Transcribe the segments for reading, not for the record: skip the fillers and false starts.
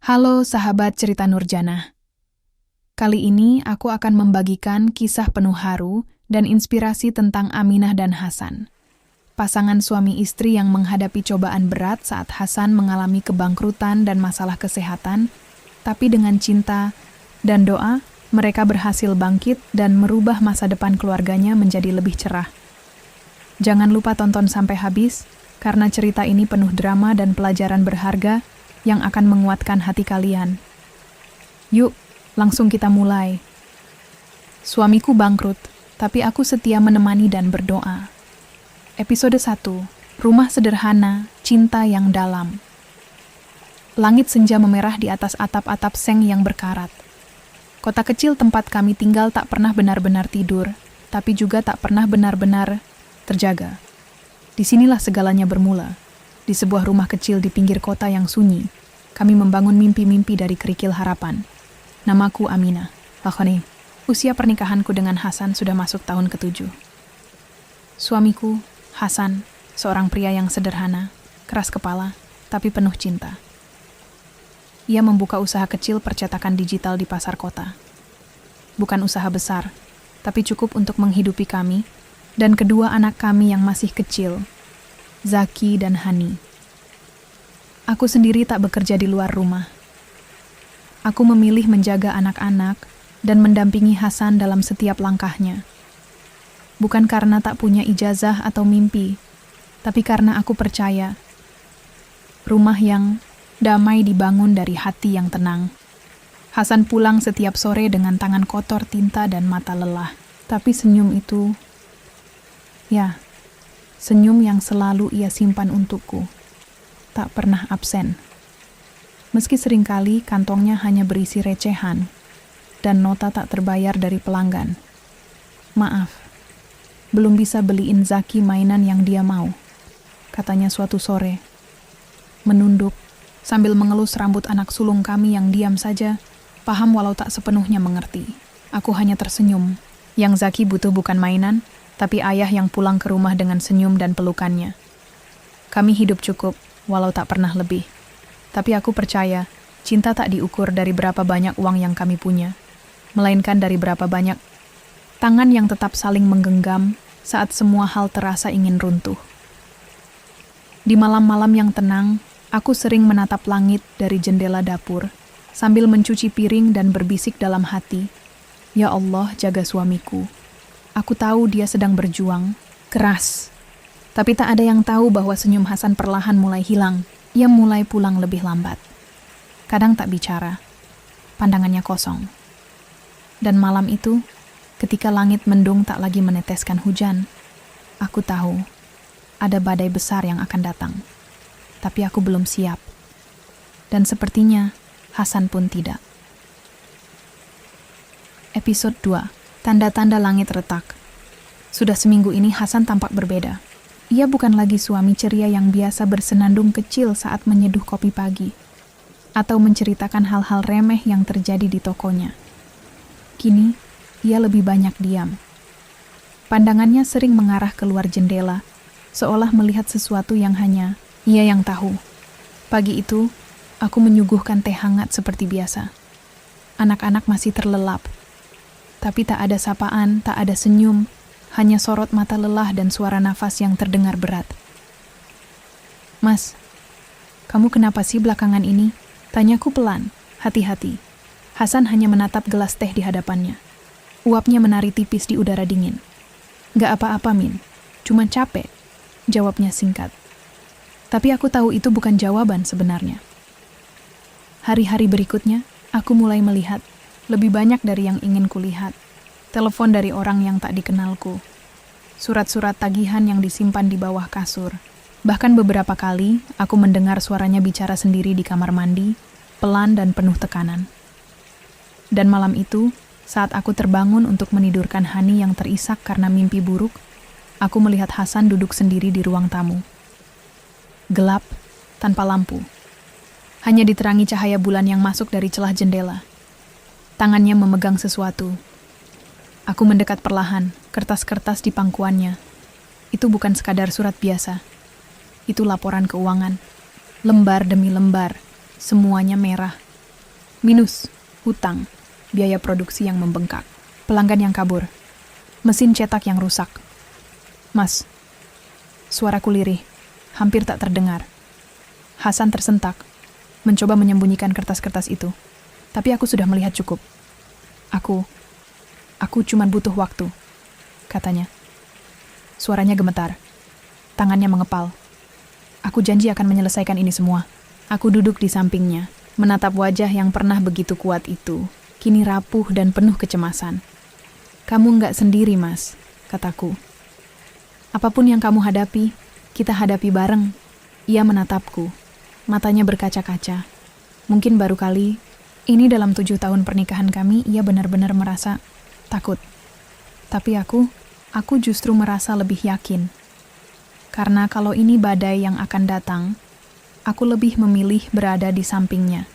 Halo sahabat cerita Nurjana. Kali ini aku akan membagikan kisah penuh haru dan inspirasi tentang Aminah dan Hasan. Pasangan suami istri yang menghadapi cobaan berat saat Hasan mengalami kebangkrutan dan masalah kesehatan, tapi dengan cinta dan doa, mereka berhasil bangkit dan merubah masa depan keluarganya menjadi lebih cerah. Jangan lupa tonton sampai habis, karena cerita ini penuh drama dan pelajaran berharga yang akan menguatkan hati kalian. Yuk, langsung kita mulai. Suamiku bangkrut, tapi aku setia menemani dan berdoa. Episode 1. Rumah sederhana, cinta yang dalam. Langit senja memerah di atas atap-atap seng yang berkarat. Kota kecil tempat kami tinggal tak pernah benar-benar tidur, tapi juga tak pernah benar-benar terjaga. Disinilah segalanya bermula. Di sebuah rumah kecil di pinggir kota yang sunyi, kami membangun mimpi-mimpi dari kerikil harapan. Namaku Aminah. Lakhoni. Usia pernikahanku dengan Hasan sudah masuk tahun ke-7. Suamiku, Hasan, seorang pria yang sederhana, keras kepala, tapi penuh cinta. Ia membuka usaha kecil percetakan digital di pasar kota. Bukan usaha besar, tapi cukup untuk menghidupi kami dan kedua anak kami yang masih kecil, Zaki dan Hani. Aku sendiri tak bekerja di luar rumah. Aku memilih menjaga anak-anak dan mendampingi Hasan dalam setiap langkahnya. Bukan karena tak punya ijazah atau mimpi, tapi karena aku percaya rumah yang damai dibangun dari hati yang tenang. Hasan pulang setiap sore dengan tangan kotor tinta dan mata lelah. Tapi senyum itu, ya, senyum yang selalu ia simpan untukku, tak pernah absen. Meski seringkali kantongnya hanya berisi recehan dan nota tak terbayar dari pelanggan. Maaf, belum bisa beliin Zaki mainan yang dia mau, katanya suatu sore. Menunduk, sambil mengelus rambut anak sulung kami yang diam saja, paham walau tak sepenuhnya mengerti. Aku hanya tersenyum. Yang Zaki butuh bukan mainan, tapi ayah yang pulang ke rumah dengan senyum dan pelukannya. Kami hidup cukup, walau tak pernah lebih. Tapi aku percaya, cinta tak diukur dari berapa banyak uang yang kami punya, melainkan dari berapa banyak tangan yang tetap saling menggenggam saat semua hal terasa ingin runtuh. Di malam-malam yang tenang, aku sering menatap langit dari jendela dapur, sambil mencuci piring dan berbisik dalam hati, "Ya Allah, jaga suamiku. Aku tahu dia sedang berjuang, keras. Tapi tak ada yang tahu bahwa senyum Hasan perlahan mulai hilang. Ia mulai pulang lebih lambat. Kadang tak bicara, pandangannya kosong. Dan malam itu, ketika langit mendung tak lagi meneteskan hujan, aku tahu ada badai besar yang akan datang. Tapi aku belum siap. Dan sepertinya Hasan pun tidak." Episode 2. Tanda-tanda langit retak. Sudah seminggu ini Hasan tampak berbeda. Ia bukan lagi suami ceria yang biasa bersenandung kecil saat menyeduh kopi pagi, atau menceritakan hal-hal remeh yang terjadi di tokonya. Kini, ia lebih banyak diam. Pandangannya sering mengarah keluar jendela, seolah melihat sesuatu yang hanya ia yang tahu. Pagi itu, aku menyuguhkan teh hangat seperti biasa. Anak-anak masih terlelap. Tapi tak ada sapaan, tak ada senyum, hanya sorot mata lelah dan suara nafas yang terdengar berat. "Mas, kamu kenapa sih belakangan ini?" tanyaku pelan, hati-hati. Hasan hanya menatap gelas teh di hadapannya. Uapnya menari tipis di udara dingin. "Gak apa-apa, Min. Cuma capek," jawabnya singkat. Tapi aku tahu itu bukan jawaban sebenarnya. Hari-hari berikutnya, aku mulai melihat lebih banyak dari yang ingin kulihat. Telepon dari orang yang tak dikenalku. Surat-surat tagihan yang disimpan di bawah kasur. Bahkan beberapa kali, aku mendengar suaranya bicara sendiri di kamar mandi, pelan dan penuh tekanan. Dan malam itu, saat aku terbangun untuk menidurkan Hani yang terisak karena mimpi buruk, aku melihat Hasan duduk sendiri di ruang tamu. Gelap, tanpa lampu. Hanya diterangi cahaya bulan yang masuk dari celah jendela. Tangannya memegang sesuatu. Aku mendekat perlahan, kertas-kertas di pangkuannya. Itu bukan sekadar surat biasa. Itu laporan keuangan. Lembar demi lembar, semuanya merah, Minus, hutang, biaya produksi yang membengkak, pelanggan yang kabur, mesin cetak yang rusak. Mas, suaraku lirih, hampir tak terdengar. Hasan tersentak, mencoba menyembunyikan kertas-kertas itu. Tapi aku sudah melihat cukup. Aku cuma butuh waktu, katanya. Suaranya gemetar, tangannya mengepal. Aku janji akan menyelesaikan ini semua. Aku duduk di sampingnya, menatap wajah yang pernah begitu kuat itu, kini rapuh dan penuh kecemasan. Kamu nggak sendiri, Mas, kataku. Apapun yang kamu hadapi, kita hadapi bareng. Ia menatapku, matanya berkaca-kaca. Mungkin baru kali ini dalam 7 tahun pernikahan kami, ia benar-benar merasa takut. Tapi aku justru merasa lebih yakin. Karena kalau ini badai yang akan datang, aku lebih memilih berada di sampingnya,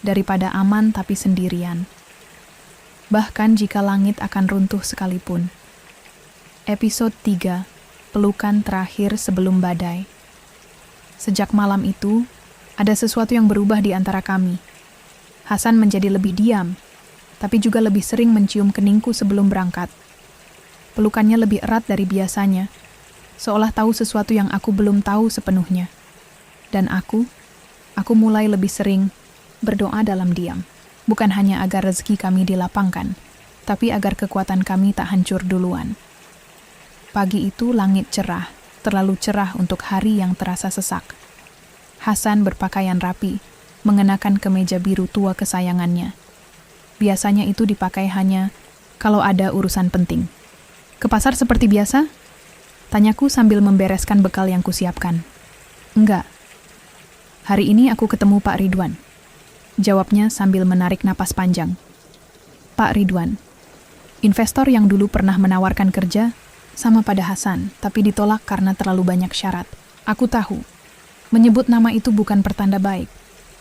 daripada aman tapi sendirian. Bahkan jika langit akan runtuh sekalipun. Episode 3, Pelukan Terakhir Sebelum Badai. Sejak malam itu, ada sesuatu yang berubah di antara kami. Hasan menjadi lebih diam, tapi juga lebih sering mencium keningku sebelum berangkat. Pelukannya lebih erat dari biasanya, seolah tahu sesuatu yang aku belum tahu sepenuhnya. Dan aku mulai lebih sering berdoa dalam diam. Bukan hanya agar rezeki kami dilapangkan, tapi agar kekuatan kami tak hancur duluan. Pagi itu langit cerah, terlalu cerah untuk hari yang terasa sesak. Hasan berpakaian rapi, mengenakan kemeja biru tua kesayangannya. Biasanya itu dipakai hanya kalau ada urusan penting. Ke pasar seperti biasa? Tanyaku sambil membereskan bekal yang kusiapkan. Enggak. Hari ini aku ketemu Pak Ridwan. Jawabnya sambil menarik napas panjang. Pak Ridwan, investor yang dulu pernah menawarkan kerja sama pada Hasan, tapi ditolak karena terlalu banyak syarat. Aku tahu, menyebut nama itu bukan pertanda baik.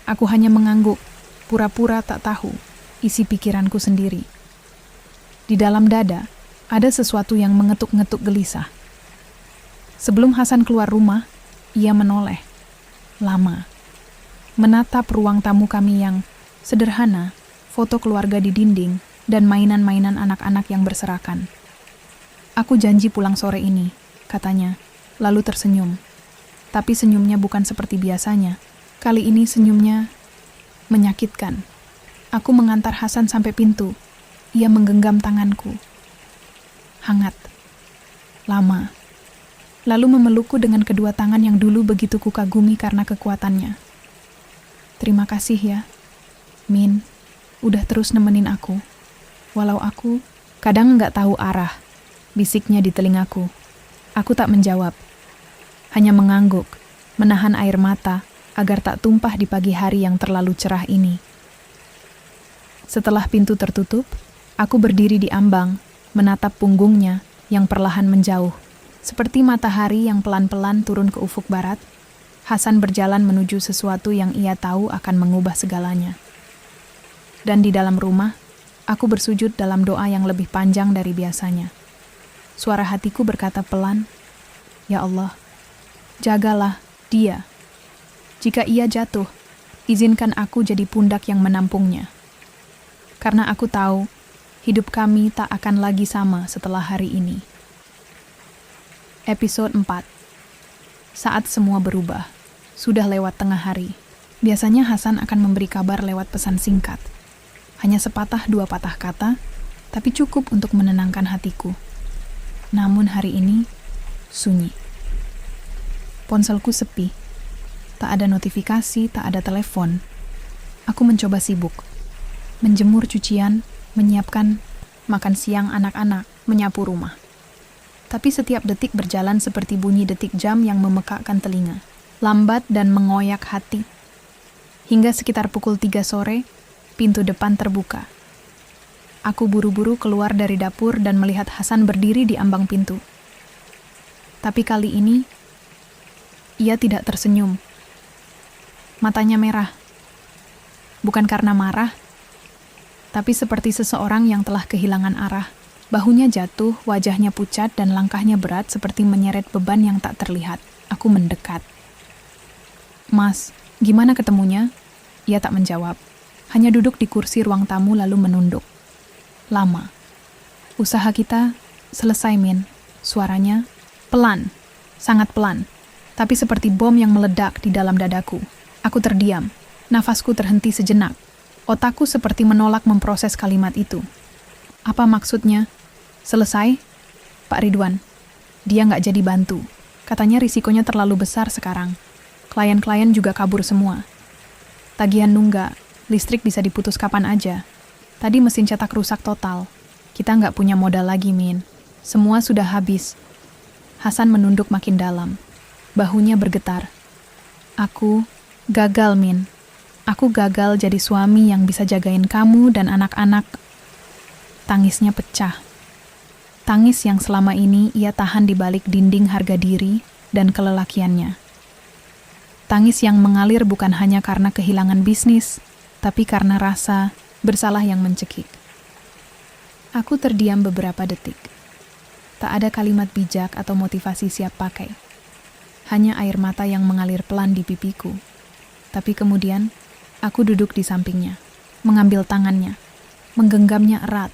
Aku hanya mengangguk, pura-pura tak tahu isi pikiranku sendiri. Di dalam dada, ada sesuatu yang mengetuk-ngetuk gelisah. Sebelum Hasan keluar rumah, ia menoleh. Lama. Menatap ruang tamu kami yang sederhana, foto keluarga di dinding, dan mainan-mainan anak-anak yang berserakan. Aku janji pulang sore ini, katanya, lalu tersenyum. Tapi senyumnya bukan seperti biasanya. Kali ini senyumnya menyakitkan. Aku mengantar Hasan sampai pintu. Ia menggenggam tanganku. Hangat. Lama. Lalu memelukku dengan kedua tangan yang dulu begitu kukagumi karena kekuatannya. Terima kasih ya, Min, udah terus nemenin aku. Walau aku kadang nggak tahu arah, bisiknya di telingaku. Aku tak menjawab, hanya mengangguk, menahan air mata agar tak tumpah di pagi hari yang terlalu cerah ini. Setelah pintu tertutup, aku berdiri di ambang, menatap punggungnya yang perlahan menjauh. Seperti matahari yang pelan-pelan turun ke ufuk barat, Hasan berjalan menuju sesuatu yang ia tahu akan mengubah segalanya. Dan di dalam rumah, aku bersujud dalam doa yang lebih panjang dari biasanya. Suara hatiku berkata pelan, "Ya Allah, jagalah dia. Jika ia jatuh, izinkan aku jadi pundak yang menampungnya. Karena aku tahu, hidup kami tak akan lagi sama setelah hari ini." Episode 4. Saat semua berubah. Sudah lewat tengah hari. Biasanya Hasan akan memberi kabar lewat pesan singkat. Hanya sepatah dua patah kata, tapi cukup untuk menenangkan hatiku. Namun hari ini, sunyi. Ponselku sepi. Tak ada notifikasi, tak ada telepon. Aku mencoba sibuk. Menjemur cucian, menyiapkan makan siang anak-anak, menyapu rumah. Tapi setiap detik berjalan seperti bunyi detik jam yang memekakkan telinga. Lambat dan mengoyak hati. Hingga sekitar pukul 3 sore, pintu depan terbuka. Aku buru-buru keluar dari dapur dan melihat Hasan berdiri di ambang pintu. Tapi kali ini, ia tidak tersenyum. Matanya merah. Bukan karena marah, tapi seperti seseorang yang telah kehilangan arah. Bahunya jatuh, wajahnya pucat, dan langkahnya berat seperti menyeret beban yang tak terlihat. Aku mendekat. "Mas, gimana ketemunya?" Ia tak menjawab. Hanya duduk di kursi ruang tamu lalu menunduk. Lama. Usaha kita selesai, Min. Suaranya pelan, sangat pelan. Tapi seperti bom yang meledak di dalam dadaku. Aku terdiam. Nafasku terhenti sejenak. Otakku seperti menolak memproses kalimat itu. Apa maksudnya? Selesai? Pak Ridwan. Dia nggak jadi bantu. Katanya risikonya terlalu besar sekarang. Klien-klien juga kabur semua. Tagihan nunggak. Listrik bisa diputus kapan aja. Tadi mesin cetak rusak total. Kita nggak punya modal lagi, Min. Semua sudah habis. Hasan menunduk makin dalam. Bahunya bergetar. Aku gagal, Min. Aku gagal jadi suami yang bisa jagain kamu dan anak-anak. Tangisnya pecah. Tangis yang selama ini ia tahan di balik dinding harga diri dan kelelakiannya. Tangis yang mengalir bukan hanya karena kehilangan bisnis, tapi karena rasa bersalah yang mencekik. Aku terdiam beberapa detik. Tak ada kalimat bijak atau motivasi siap pakai. Hanya air mata yang mengalir pelan di pipiku. Tapi kemudian, aku duduk di sampingnya, mengambil tangannya, menggenggamnya erat.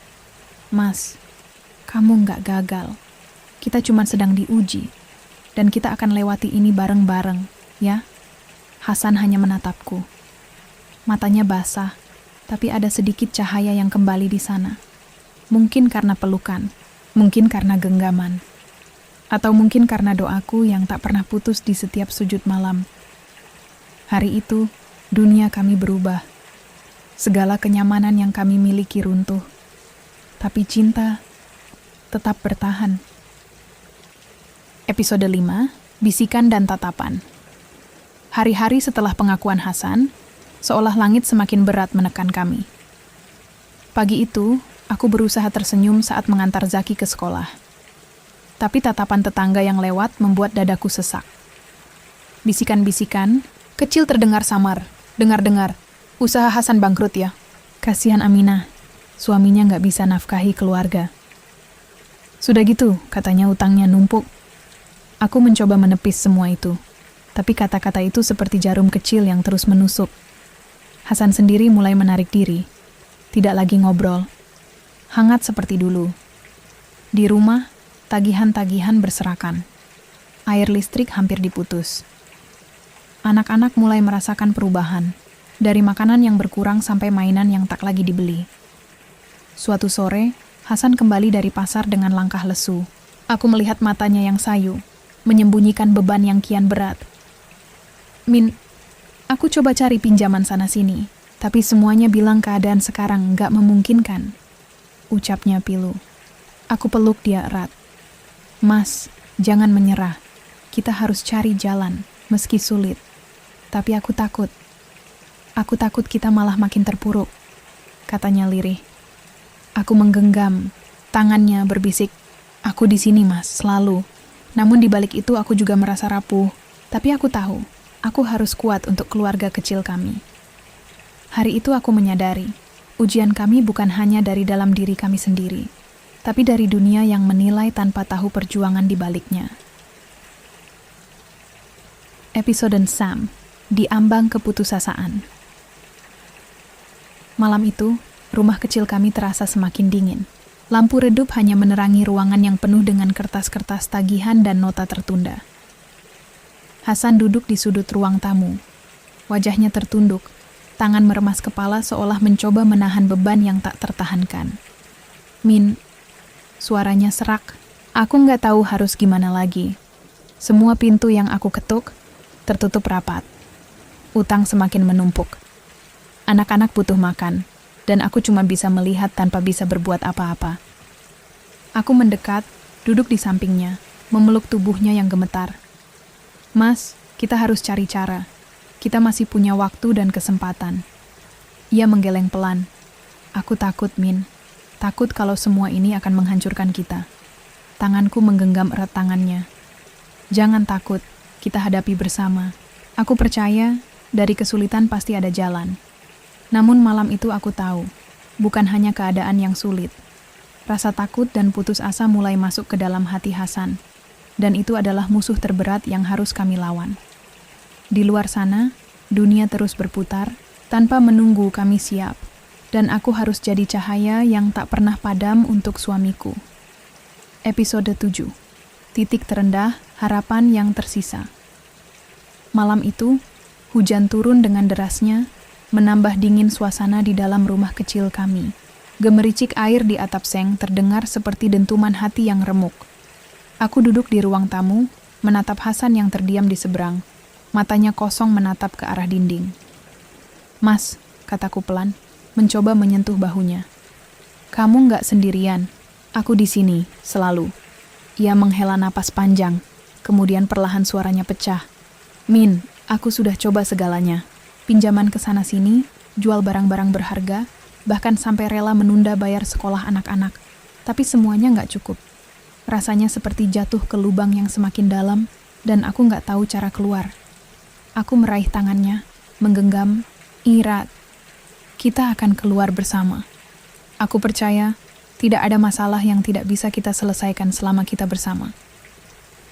Mas, kamu nggak gagal. Kita cuma sedang diuji. Dan kita akan lewati ini bareng-bareng, ya? Hasan hanya menatapku. Matanya basah, tapi ada sedikit cahaya yang kembali di sana. Mungkin karena pelukan, mungkin karena genggaman, atau mungkin karena doaku yang tak pernah putus di setiap sujud malam. Hari itu, dunia kami berubah. Segala kenyamanan yang kami miliki runtuh. Tapi cinta tetap bertahan. Episode 5, Bisikan dan Tatapan. Hari-hari setelah pengakuan Hasan, seolah langit semakin berat menekan kami. Pagi itu, aku berusaha tersenyum saat mengantar Zaki ke sekolah. Tapi tatapan tetangga yang lewat membuat dadaku sesak. Bisikan-bisikan, kecil terdengar samar. Dengar-dengar, usaha Hasan bangkrut ya. Kasihan Aminah, suaminya nggak bisa nafkahi keluarga. Sudah gitu, katanya utangnya numpuk. Aku mencoba menepis semua itu. Tapi kata-kata itu seperti jarum kecil yang terus menusuk. Hasan sendiri mulai menarik diri. Tidak lagi ngobrol. Hangat seperti dulu. Di rumah, tagihan-tagihan berserakan. Air listrik hampir diputus. Anak-anak mulai merasakan perubahan. Dari makanan yang berkurang sampai mainan yang tak lagi dibeli. Suatu sore, Hasan kembali dari pasar dengan langkah lesu. Aku melihat matanya yang sayu, menyembunyikan beban yang kian berat. Min, aku coba cari pinjaman sana-sini, tapi semuanya bilang keadaan sekarang nggak memungkinkan. Ucapnya pilu. Aku peluk dia erat. Mas, jangan menyerah. Kita harus cari jalan, meski sulit. Tapi aku takut. Aku takut kita malah makin terpuruk, katanya lirih. Aku menggenggam. Tangannya berbisik. Aku di sini, Mas, selalu. Namun di balik itu aku juga merasa rapuh. Tapi aku tahu. Aku harus kuat untuk keluarga kecil kami. Hari itu aku menyadari, ujian kami bukan hanya dari dalam diri kami sendiri, tapi dari dunia yang menilai tanpa tahu perjuangan di baliknya. Episode Sam, di ambang keputusasaan. Malam itu, rumah kecil kami terasa semakin dingin. Lampu redup hanya menerangi ruangan yang penuh dengan kertas-kertas tagihan dan nota tertunda. Hasan duduk di sudut ruang tamu. Wajahnya tertunduk, tangan meremas kepala seolah mencoba menahan beban yang tak tertahankan. Min, suaranya serak. Aku nggak tahu harus gimana lagi. Semua pintu yang aku ketuk, tertutup rapat. Utang semakin menumpuk. Anak-anak butuh makan, dan aku cuma bisa melihat tanpa bisa berbuat apa-apa. Aku mendekat, duduk di sampingnya, memeluk tubuhnya yang gemetar. Mas, kita harus cari cara. Kita masih punya waktu dan kesempatan. Ia menggeleng pelan. Aku takut, Min. Takut kalau semua ini akan menghancurkan kita. Tanganku menggenggam erat tangannya. Jangan takut, kita hadapi bersama. Aku percaya, dari kesulitan pasti ada jalan. Namun malam itu aku tahu, bukan hanya keadaan yang sulit. Rasa takut dan putus asa mulai masuk ke dalam hati Hasan. Dan itu adalah musuh terberat yang harus kami lawan. Di luar sana, dunia terus berputar, Tanpa menunggu kami siap, dan aku harus jadi cahaya yang tak pernah padam untuk suamiku. Episode 7. Titik terendah, harapan yang tersisa. Malam itu, hujan turun dengan derasnya, menambah dingin suasana di dalam rumah kecil kami. Gemericik air di atap seng terdengar seperti dentuman hati yang remuk. Aku duduk di ruang tamu, menatap Hasan yang terdiam di seberang. Matanya kosong menatap ke arah dinding. "Mas," kataku pelan, mencoba menyentuh bahunya. "Kamu nggak sendirian. Aku di sini, selalu." Ia menghela napas panjang, kemudian perlahan suaranya pecah. "Min, aku sudah coba segalanya. Pinjaman ke sana-sini, jual barang-barang berharga, bahkan sampai rela menunda bayar sekolah anak-anak. Tapi semuanya nggak cukup. Rasanya seperti jatuh ke lubang yang semakin dalam, dan aku nggak tahu cara keluar." Aku meraih tangannya, menggenggam. "Irat, kita akan keluar bersama. Aku percaya tidak ada masalah yang tidak bisa kita selesaikan selama kita bersama."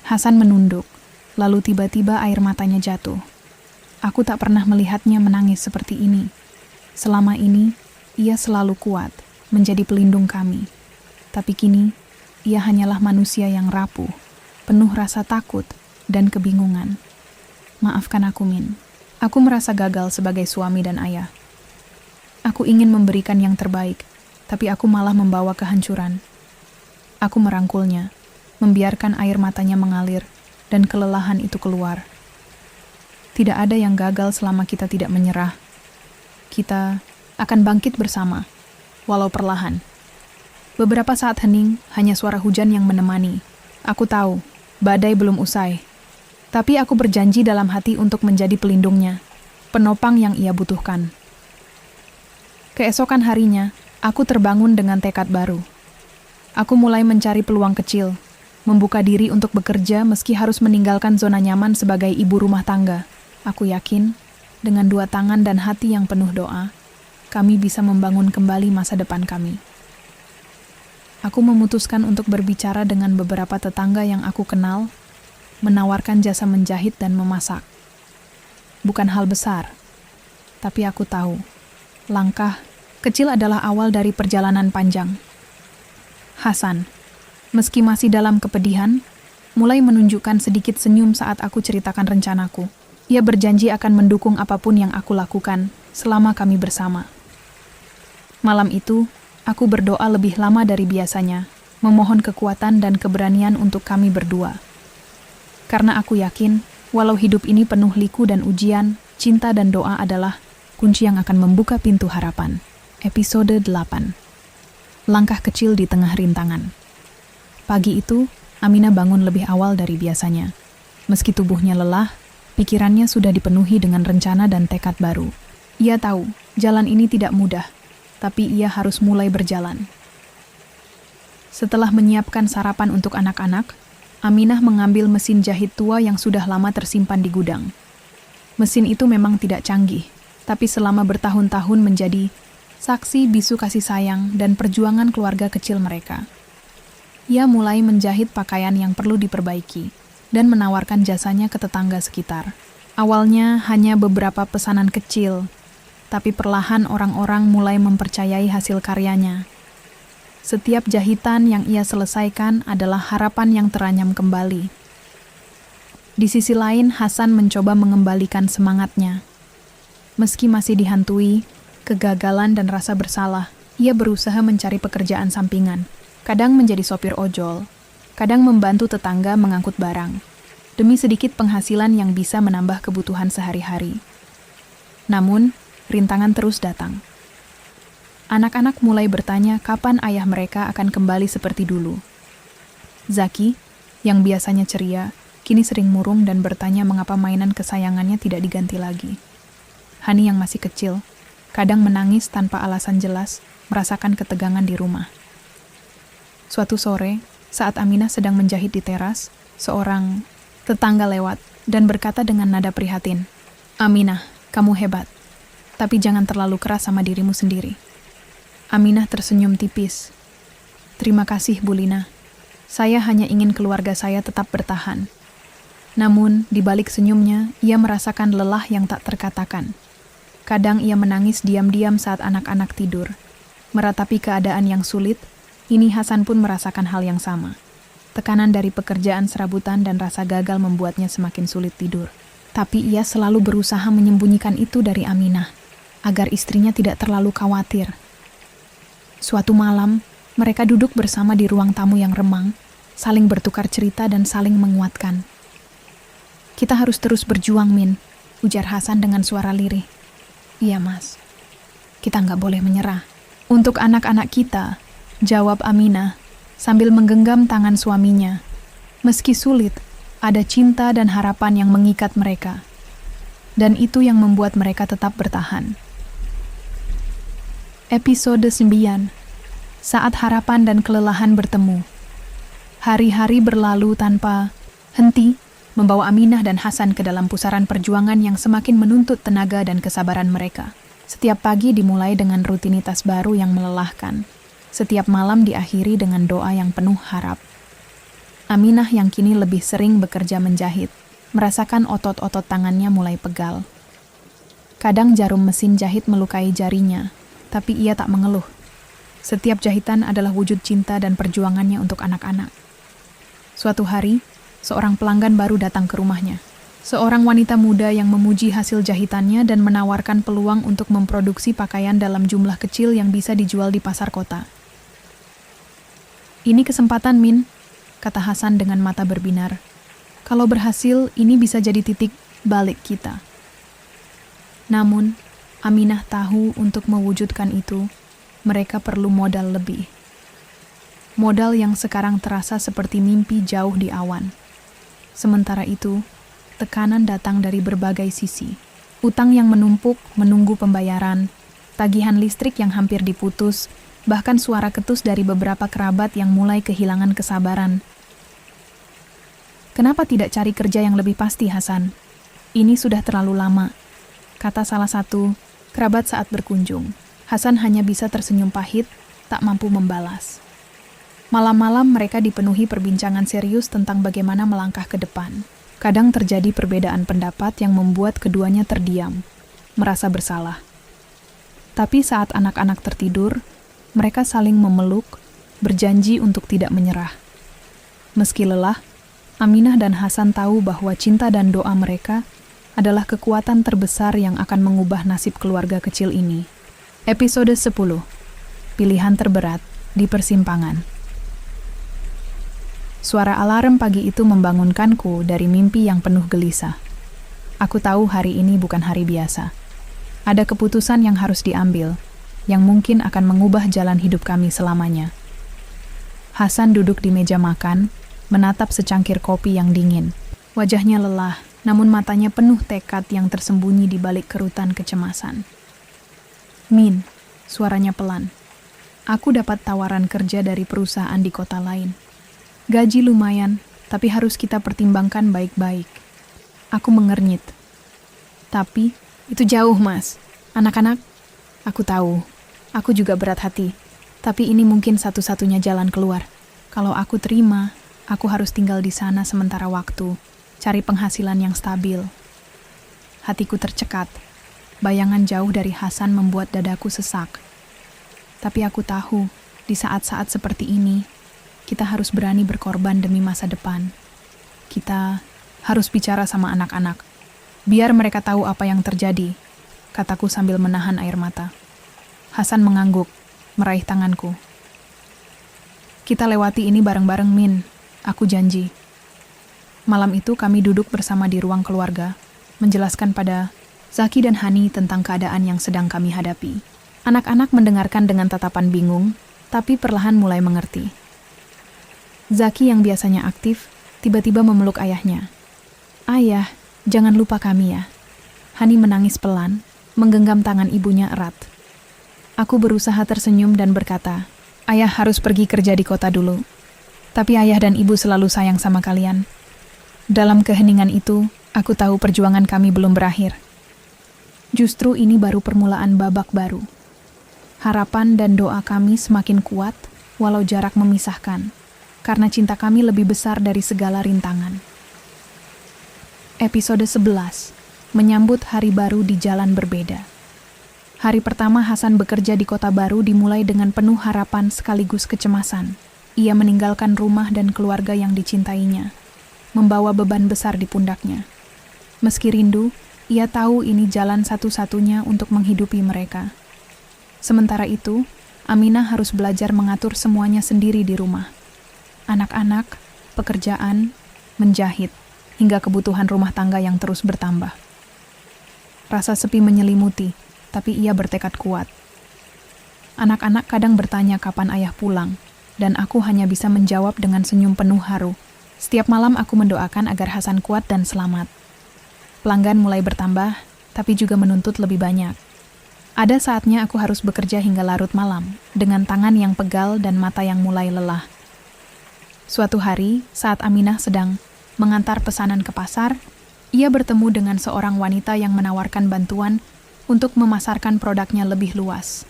Hasan menunduk, lalu tiba-tiba air matanya jatuh. Aku tak pernah melihatnya menangis seperti ini. Selama ini, ia selalu kuat, menjadi pelindung kami. Tapi kini, ia hanyalah manusia yang rapuh, penuh rasa takut dan kebingungan. "Maafkan aku, Min. Aku merasa gagal sebagai suami dan ayah. Aku ingin memberikan yang terbaik, tapi aku malah membawa kehancuran." Aku merangkulnya, membiarkan air matanya mengalir, dan kelelahan itu keluar. Tidak ada yang gagal selama kita tidak menyerah. Kita akan bangkit bersama, walau perlahan. Beberapa saat hening, hanya suara hujan yang menemani. Aku tahu, badai belum usai. Tapi aku berjanji dalam hati untuk menjadi pelindungnya, penopang yang ia butuhkan. Keesokan harinya, aku terbangun dengan tekad baru. Aku mulai mencari peluang kecil, membuka diri untuk bekerja meski harus meninggalkan zona nyaman sebagai ibu rumah tangga. Aku yakin, dengan 2 tangan dan hati yang penuh doa, kami bisa membangun kembali masa depan kami. Aku memutuskan untuk berbicara dengan beberapa tetangga yang aku kenal, menawarkan jasa menjahit dan memasak. Bukan hal besar, tapi aku tahu, langkah kecil adalah awal dari perjalanan panjang. Hasan, meski masih dalam kepedihan, mulai menunjukkan sedikit senyum saat aku ceritakan rencanaku. Ia berjanji akan mendukung apapun yang aku lakukan selama kami bersama. Malam itu, aku berdoa lebih lama dari biasanya, memohon kekuatan dan keberanian untuk kami berdua. Karena aku yakin, walau hidup ini penuh liku dan ujian, cinta dan doa adalah kunci yang akan membuka pintu harapan. Episode 8. Langkah kecil di tengah rintangan. Pagi itu, Aminah bangun lebih awal dari biasanya. Meski tubuhnya lelah, pikirannya sudah dipenuhi dengan rencana dan tekad baru. Ia tahu, jalan ini tidak mudah, tapi ia harus mulai berjalan. Setelah menyiapkan sarapan untuk anak-anak, Aminah mengambil mesin jahit tua yang sudah lama tersimpan di gudang. Mesin itu memang tidak canggih, tapi selama bertahun-tahun menjadi saksi bisu kasih sayang dan perjuangan keluarga kecil mereka. Ia mulai menjahit pakaian yang perlu diperbaiki dan menawarkan jasanya ke tetangga sekitar. Awalnya hanya beberapa pesanan kecil, tapi perlahan orang-orang mulai mempercayai hasil karyanya. Setiap jahitan yang ia selesaikan adalah harapan yang teranyam kembali. Di sisi lain, Hasan mencoba mengembalikan semangatnya. Meski masih dihantui kegagalan dan rasa bersalah, ia berusaha mencari pekerjaan sampingan. Kadang menjadi sopir ojol, kadang membantu tetangga mengangkut barang, demi sedikit penghasilan yang bisa menambah kebutuhan sehari-hari. Namun, rintangan terus datang. Anak-anak mulai bertanya kapan ayah mereka akan kembali seperti dulu. Zaki, yang biasanya ceria, kini sering murung dan bertanya mengapa mainan kesayangannya tidak diganti lagi. Hani yang masih kecil, kadang menangis tanpa alasan jelas, merasakan ketegangan di rumah. Suatu sore, saat Aminah sedang menjahit di teras, seorang tetangga lewat dan berkata dengan nada prihatin, "Aminah, kamu hebat, tapi jangan terlalu keras sama dirimu sendiri." Aminah tersenyum tipis. "Terima kasih, Bu Lina. Saya hanya ingin keluarga saya tetap bertahan." Namun, di balik senyumnya, ia merasakan lelah yang tak terkatakan. Kadang ia menangis diam-diam saat anak-anak tidur. Meratapi keadaan yang sulit, ini Hasan pun merasakan hal yang sama. Tekanan dari pekerjaan serabutan dan rasa gagal membuatnya semakin sulit tidur. Tapi ia selalu berusaha menyembunyikan itu dari Aminah, agar istrinya tidak terlalu khawatir. Suatu malam, mereka duduk bersama di ruang tamu yang remang, saling bertukar cerita dan saling menguatkan. "Kita harus terus berjuang, Min," ujar Hasan dengan suara lirih. "Iya, Mas. Kita nggak boleh menyerah. Untuk anak-anak kita," jawab Aminah, sambil menggenggam tangan suaminya. Meski sulit, ada cinta dan harapan yang mengikat mereka. Dan itu yang membuat mereka tetap bertahan. Episode 9. Saat harapan dan kelelahan bertemu. Hari-hari berlalu tanpa henti, membawa Aminah dan Hasan ke dalam pusaran perjuangan yang semakin menuntut tenaga dan kesabaran mereka. Setiap pagi dimulai dengan rutinitas baru yang melelahkan. Setiap malam diakhiri dengan doa yang penuh harap. Aminah yang kini lebih sering bekerja menjahit, merasakan otot-otot tangannya mulai pegal. Kadang jarum mesin jahit melukai jarinya, tapi ia tak mengeluh. Setiap jahitan adalah wujud cinta dan perjuangannya untuk anak-anak. Suatu hari, seorang pelanggan baru datang ke rumahnya. Seorang wanita muda yang memuji hasil jahitannya dan menawarkan peluang untuk memproduksi pakaian dalam jumlah kecil yang bisa dijual di pasar kota. "Ini kesempatan, Min," kata Hasan dengan mata berbinar. "Kalau berhasil, ini bisa jadi titik balik kita." Namun, Aminah tahu untuk mewujudkan itu, mereka perlu modal lebih. Modal yang sekarang terasa seperti mimpi jauh di awan. Sementara itu, tekanan datang dari berbagai sisi. Utang yang menumpuk, menunggu pembayaran, tagihan listrik yang hampir diputus, bahkan suara ketus dari beberapa kerabat yang mulai kehilangan kesabaran. "Kenapa tidak cari kerja yang lebih pasti, Hasan? Ini sudah terlalu lama," kata salah satu kerabat saat berkunjung. Hasan hanya bisa tersenyum pahit, tak mampu membalas. Malam-malam mereka dipenuhi perbincangan serius tentang bagaimana melangkah ke depan. Kadang terjadi perbedaan pendapat yang membuat keduanya terdiam, merasa bersalah. Tapi saat anak-anak tertidur, mereka saling memeluk, berjanji untuk tidak menyerah. Meski lelah, Aminah dan Hasan tahu bahwa cinta dan doa mereka adalah kekuatan terbesar yang akan mengubah nasib keluarga kecil ini. Episode 10. Pilihan terberat di persimpangan. Suara alarm pagi itu membangunkanku dari mimpi yang penuh gelisah. Aku tahu hari ini bukan hari biasa. Ada keputusan yang harus diambil, yang mungkin akan mengubah jalan hidup kami selamanya. Hasan duduk di meja makan, menatap secangkir kopi yang dingin. Wajahnya lelah, namun matanya penuh tekad yang tersembunyi di balik kerutan kecemasan. "Min," suaranya pelan. "Aku dapat tawaran kerja dari perusahaan di kota lain. Gaji lumayan, tapi harus kita pertimbangkan baik-baik." Aku mengernyit. "Tapi, itu jauh, Mas. Anak-anak?" "Aku tahu. Aku juga berat hati. Tapi ini mungkin satu-satunya jalan keluar. Kalau aku terima, aku harus tinggal di sana sementara waktu, cari penghasilan yang stabil." Hatiku tercekat. Bayangan jauh dari Hasan membuat dadaku sesak. Tapi aku tahu, di saat-saat seperti ini, kita harus berani berkorban demi masa depan. Kita harus bicara sama anak-anak, biar mereka tahu apa yang terjadi, kataku sambil menahan air mata. Hasan mengangguk, meraih tanganku. "Kita lewati ini bareng-bareng, Min. Aku janji." Malam itu kami duduk bersama di ruang keluarga, menjelaskan pada Zaki dan Hani tentang keadaan yang sedang kami hadapi. Anak-anak mendengarkan dengan tatapan bingung, tapi perlahan mulai mengerti. Zaki yang biasanya aktif, tiba-tiba memeluk ayahnya. "Ayah, jangan lupa kami ya." Hani menangis pelan, menggenggam tangan ibunya erat. Aku berusaha tersenyum dan berkata, "Ayah harus pergi kerja di kota dulu. Tapi ayah dan ibu selalu sayang sama kalian." Dalam keheningan itu, aku tahu perjuangan kami belum berakhir. Justru ini baru permulaan babak baru. Harapan dan doa kami semakin kuat, walau jarak memisahkan. Karena cinta kami lebih besar dari segala rintangan. Episode 11. Menyambut hari baru di jalan berbeda. Hari pertama Hasan bekerja di kota baru dimulai dengan penuh harapan sekaligus kecemasan. Ia meninggalkan rumah dan keluarga yang dicintainya, membawa beban besar di pundaknya. Meski rindu, ia tahu ini jalan satu-satunya untuk menghidupi mereka. Sementara itu, Aminah harus belajar mengatur semuanya sendiri di rumah. Anak-anak, pekerjaan, menjahit, hingga kebutuhan rumah tangga yang terus bertambah. Rasa sepi menyelimuti, tapi ia bertekad kuat. Anak-anak kadang bertanya kapan ayah pulang, dan aku hanya bisa menjawab dengan senyum penuh haru. Setiap malam aku mendoakan agar Hasan kuat dan selamat. Pelanggan mulai bertambah, tapi juga menuntut lebih banyak. Ada saatnya aku harus bekerja hingga larut malam, dengan tangan yang pegal dan mata yang mulai lelah. Suatu hari, saat Aminah sedang mengantar pesanan ke pasar, ia bertemu dengan seorang wanita yang menawarkan bantuan untuk memasarkan produknya lebih luas.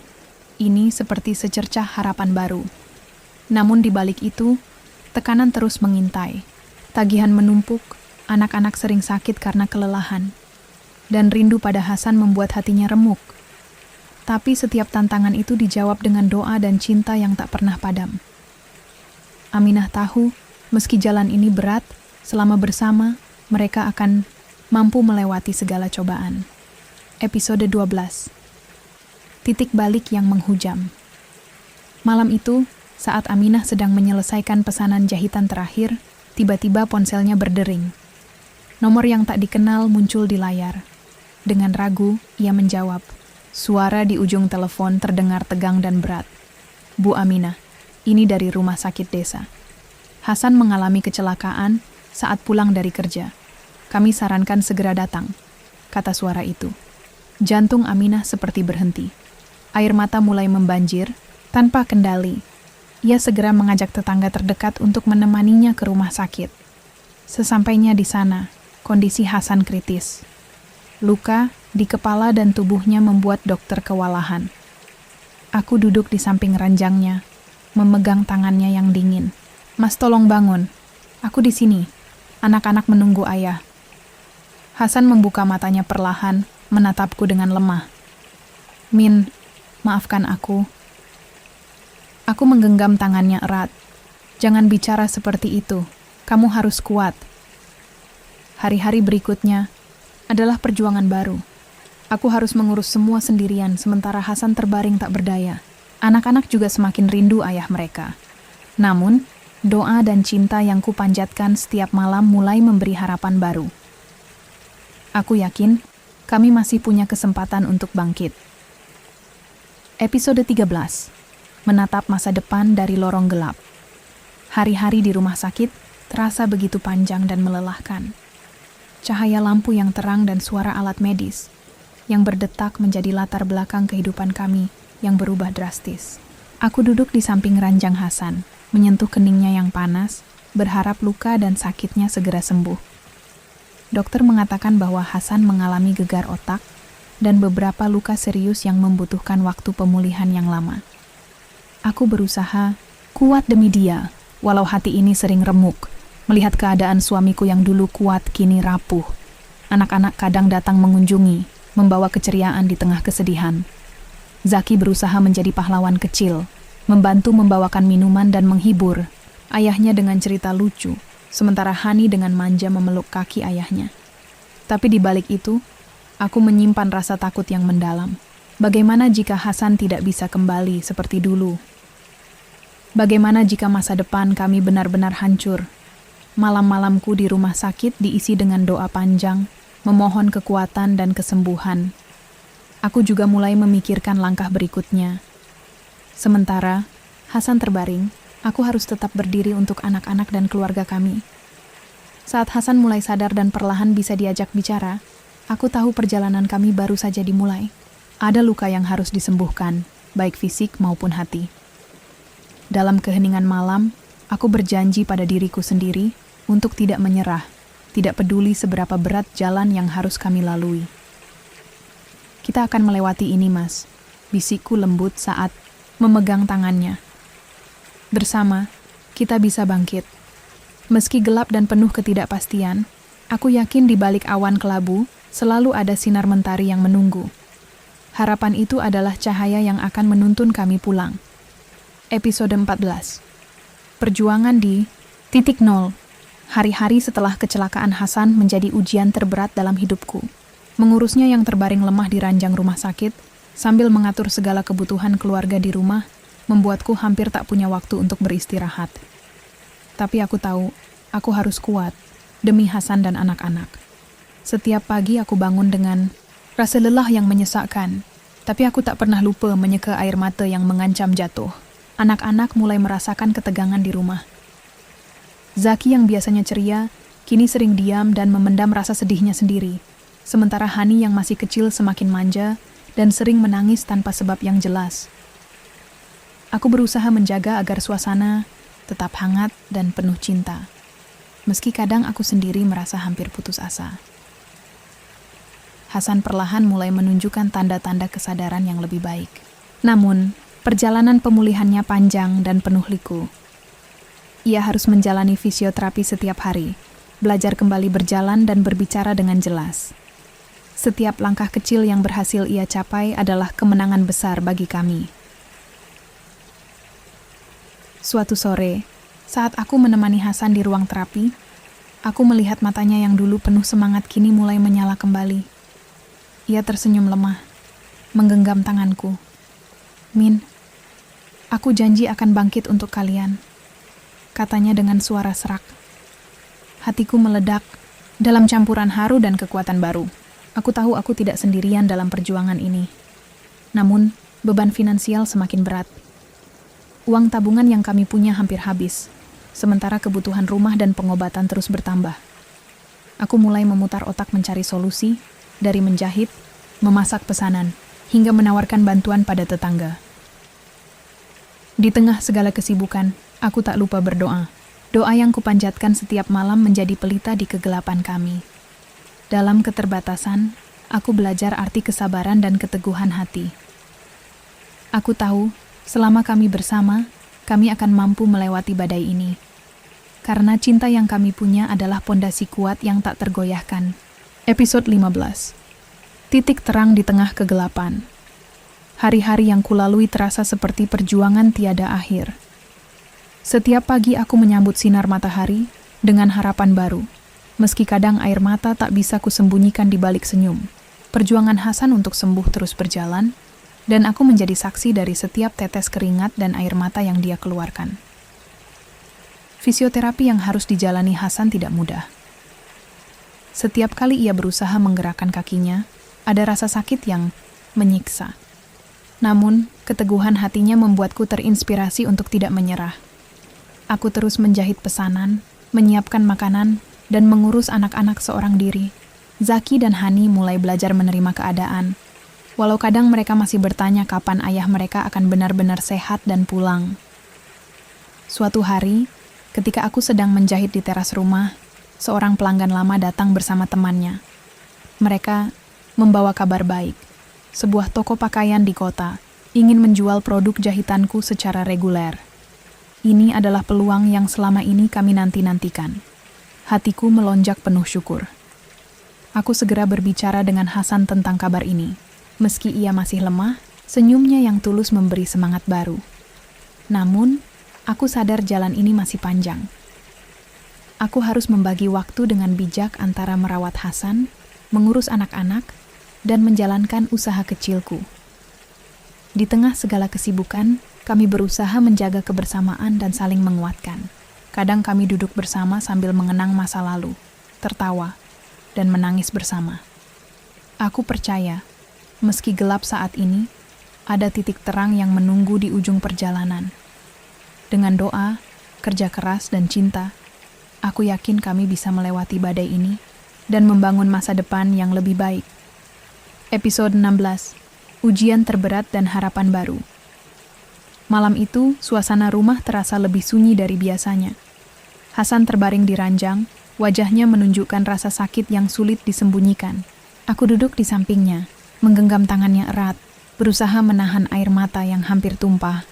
Ini seperti secercah harapan baru. Namun di balik itu, tekanan terus mengintai. Tagihan menumpuk, anak-anak sering sakit karena kelelahan, dan rindu pada Hasan membuat hatinya remuk. Tapi setiap tantangan itu dijawab dengan doa dan cinta yang tak pernah padam. Aminah tahu, meski jalan ini berat, selama bersama, mereka akan mampu melewati segala cobaan. Episode 12. Titik balik yang menghujam. Malam itu, saat Aminah sedang menyelesaikan pesanan jahitan terakhir, tiba-tiba ponselnya berdering. Nomor yang tak dikenal muncul di layar. Dengan ragu, ia menjawab. Suara di ujung telepon terdengar tegang dan berat. Bu Aminah, ini dari rumah sakit desa. Hasan mengalami kecelakaan saat pulang dari kerja. Kami sarankan segera datang, kata suara itu. Jantung Aminah seperti berhenti. Air mata mulai membanjir, tanpa kendali. Ia segera mengajak tetangga terdekat untuk menemaninya ke rumah sakit. Sesampainya di sana, kondisi Hasan kritis. Luka di kepala dan tubuhnya membuat dokter kewalahan. Aku duduk di samping ranjangnya, memegang tangannya yang dingin. Mas, tolong bangun. Aku di sini. Anak-anak menunggu ayah. Hasan membuka matanya perlahan, menatapku dengan lemah. Min, maafkan aku. Aku menggenggam tangannya erat. Jangan bicara seperti itu. Kamu harus kuat. Hari-hari berikutnya adalah perjuangan baru. Aku harus mengurus semua sendirian, sementara Hasan terbaring tak berdaya. Anak-anak juga semakin rindu ayah mereka. Namun, doa dan cinta yang kupanjatkan setiap malam mulai memberi harapan baru. Aku yakin, kami masih punya kesempatan untuk bangkit. Episode 13. Menatap masa depan dari lorong gelap. Hari-hari di rumah sakit terasa begitu panjang dan melelahkan. Cahaya lampu yang terang dan suara alat medis yang berdetak menjadi latar belakang kehidupan kami yang berubah drastis. Aku duduk di samping ranjang Hasan, menyentuh keningnya yang panas, berharap luka dan sakitnya segera sembuh. Dokter mengatakan bahwa Hasan mengalami gegar otak dan beberapa luka serius yang membutuhkan waktu pemulihan yang lama. Aku berusaha kuat demi dia, walau hati ini sering remuk, melihat keadaan suamiku yang dulu kuat kini rapuh. Anak-anak kadang datang mengunjungi, membawa keceriaan di tengah kesedihan. Zaki berusaha menjadi pahlawan kecil, membantu membawakan minuman dan menghibur ayahnya dengan cerita lucu, sementara Hani dengan manja memeluk kaki ayahnya. Tapi di balik itu, aku menyimpan rasa takut yang mendalam. Bagaimana jika Hasan tidak bisa kembali seperti dulu? Bagaimana jika masa depan kami benar-benar hancur? Malam-malamku di rumah sakit diisi dengan doa panjang, memohon kekuatan dan kesembuhan. Aku juga mulai memikirkan langkah berikutnya. Sementara Hasan terbaring, aku harus tetap berdiri untuk anak-anak dan keluarga kami. Saat Hasan mulai sadar dan perlahan bisa diajak bicara, aku tahu perjalanan kami baru saja dimulai. Ada luka yang harus disembuhkan, baik fisik maupun hati. Dalam keheningan malam, aku berjanji pada diriku sendiri untuk tidak menyerah, tidak peduli seberapa berat jalan yang harus kami lalui. Kita akan melewati ini, Mas, bisikku lembut saat memegang tangannya. Bersama, kita bisa bangkit. Meski gelap dan penuh ketidakpastian, aku yakin di balik awan kelabu selalu ada sinar mentari yang menunggu. Harapan itu adalah cahaya yang akan menuntun kami pulang. Episode 14. Perjuangan di titik nol. Hari-hari setelah kecelakaan Hasan menjadi ujian terberat dalam hidupku. Mengurusnya yang terbaring lemah di ranjang rumah sakit, sambil mengatur segala kebutuhan keluarga di rumah, membuatku hampir tak punya waktu untuk beristirahat. Tapi aku tahu, aku harus kuat, demi Hasan dan anak-anak. Setiap pagi aku bangun dengan rasa lelah yang menyesakkan, tapi aku tak pernah lupa menyeka air mata yang mengancam jatuh. Anak-anak mulai merasakan ketegangan di rumah. Zaki yang biasanya ceria, kini sering diam dan memendam rasa sedihnya sendiri. Sementara Hani yang masih kecil semakin manja dan sering menangis tanpa sebab yang jelas. Aku berusaha menjaga agar suasana tetap hangat dan penuh cinta. Meski kadang aku sendiri merasa hampir putus asa. Hasan perlahan mulai menunjukkan tanda-tanda kesadaran yang lebih baik. Namun, perjalanan pemulihannya panjang dan penuh liku. Ia harus menjalani fisioterapi setiap hari, belajar kembali berjalan dan berbicara dengan jelas. Setiap langkah kecil yang berhasil ia capai adalah kemenangan besar bagi kami. Suatu sore, saat aku menemani Hasan di ruang terapi, aku melihat matanya yang dulu penuh semangat kini mulai menyala kembali. Ia tersenyum lemah, menggenggam tanganku. "Min, aku janji akan bangkit untuk kalian," katanya dengan suara serak. Hatiku meledak dalam campuran haru dan kekuatan baru. Aku tahu aku tidak sendirian dalam perjuangan ini. Namun, beban finansial semakin berat. Uang tabungan yang kami punya hampir habis, sementara kebutuhan rumah dan pengobatan terus bertambah. Aku mulai memutar otak mencari solusi, dari menjahit, memasak pesanan, hingga menawarkan bantuan pada tetangga. Di tengah segala kesibukan, aku tak lupa berdoa. Doa yang kupanjatkan setiap malam menjadi pelita di kegelapan kami. Dalam keterbatasan, aku belajar arti kesabaran dan keteguhan hati. Aku tahu, selama kami bersama, kami akan mampu melewati badai ini. Karena cinta yang kami punya adalah pondasi kuat yang tak tergoyahkan. Episode 15. Titik terang di tengah kegelapan. Hari-hari yang kulalui terasa seperti perjuangan tiada akhir. Setiap pagi aku menyambut sinar matahari dengan harapan baru. Meski kadang air mata tak bisa kusembunyikan di balik senyum. Perjuangan Hasan untuk sembuh terus berjalan, dan aku menjadi saksi dari setiap tetes keringat dan air mata yang dia keluarkan. Fisioterapi yang harus dijalani Hasan tidak mudah. Setiap kali ia berusaha menggerakkan kakinya, ada rasa sakit yang menyiksa. Namun, keteguhan hatinya membuatku terinspirasi untuk tidak menyerah. Aku terus menjahit pesanan, menyiapkan makanan, dan mengurus anak-anak seorang diri. Zaki dan Hani mulai belajar menerima keadaan, walau kadang mereka masih bertanya kapan ayah mereka akan benar-benar sehat dan pulang. Suatu hari, ketika aku sedang menjahit di teras rumah, seorang pelanggan lama datang bersama temannya. Mereka membawa kabar baik. Sebuah toko pakaian di kota ingin menjual produk jahitanku secara reguler. Ini adalah peluang yang selama ini kami nanti-nantikan. Hatiku melonjak penuh syukur. Aku segera berbicara dengan Hasan tentang kabar ini. Meski ia masih lemah, senyumnya yang tulus memberi semangat baru. Namun, aku sadar jalan ini masih panjang. Aku harus membagi waktu dengan bijak antara merawat Hasan, mengurus anak-anak, dan menjalankan usaha kecilku. Di tengah segala kesibukan, kami berusaha menjaga kebersamaan dan saling menguatkan. Kadang kami duduk bersama sambil mengenang masa lalu, tertawa, dan menangis bersama. Aku percaya, meski gelap saat ini, ada titik terang yang menunggu di ujung perjalanan. Dengan doa, kerja keras, dan cinta, aku yakin kami bisa melewati badai ini dan membangun masa depan yang lebih baik. Episode 16. Ujian terberat dan harapan baru. Malam itu, suasana rumah terasa lebih sunyi dari biasanya. Hasan terbaring di ranjang, wajahnya menunjukkan rasa sakit yang sulit disembunyikan. Aku duduk di sampingnya, menggenggam tangannya erat, berusaha menahan air mata yang hampir tumpah.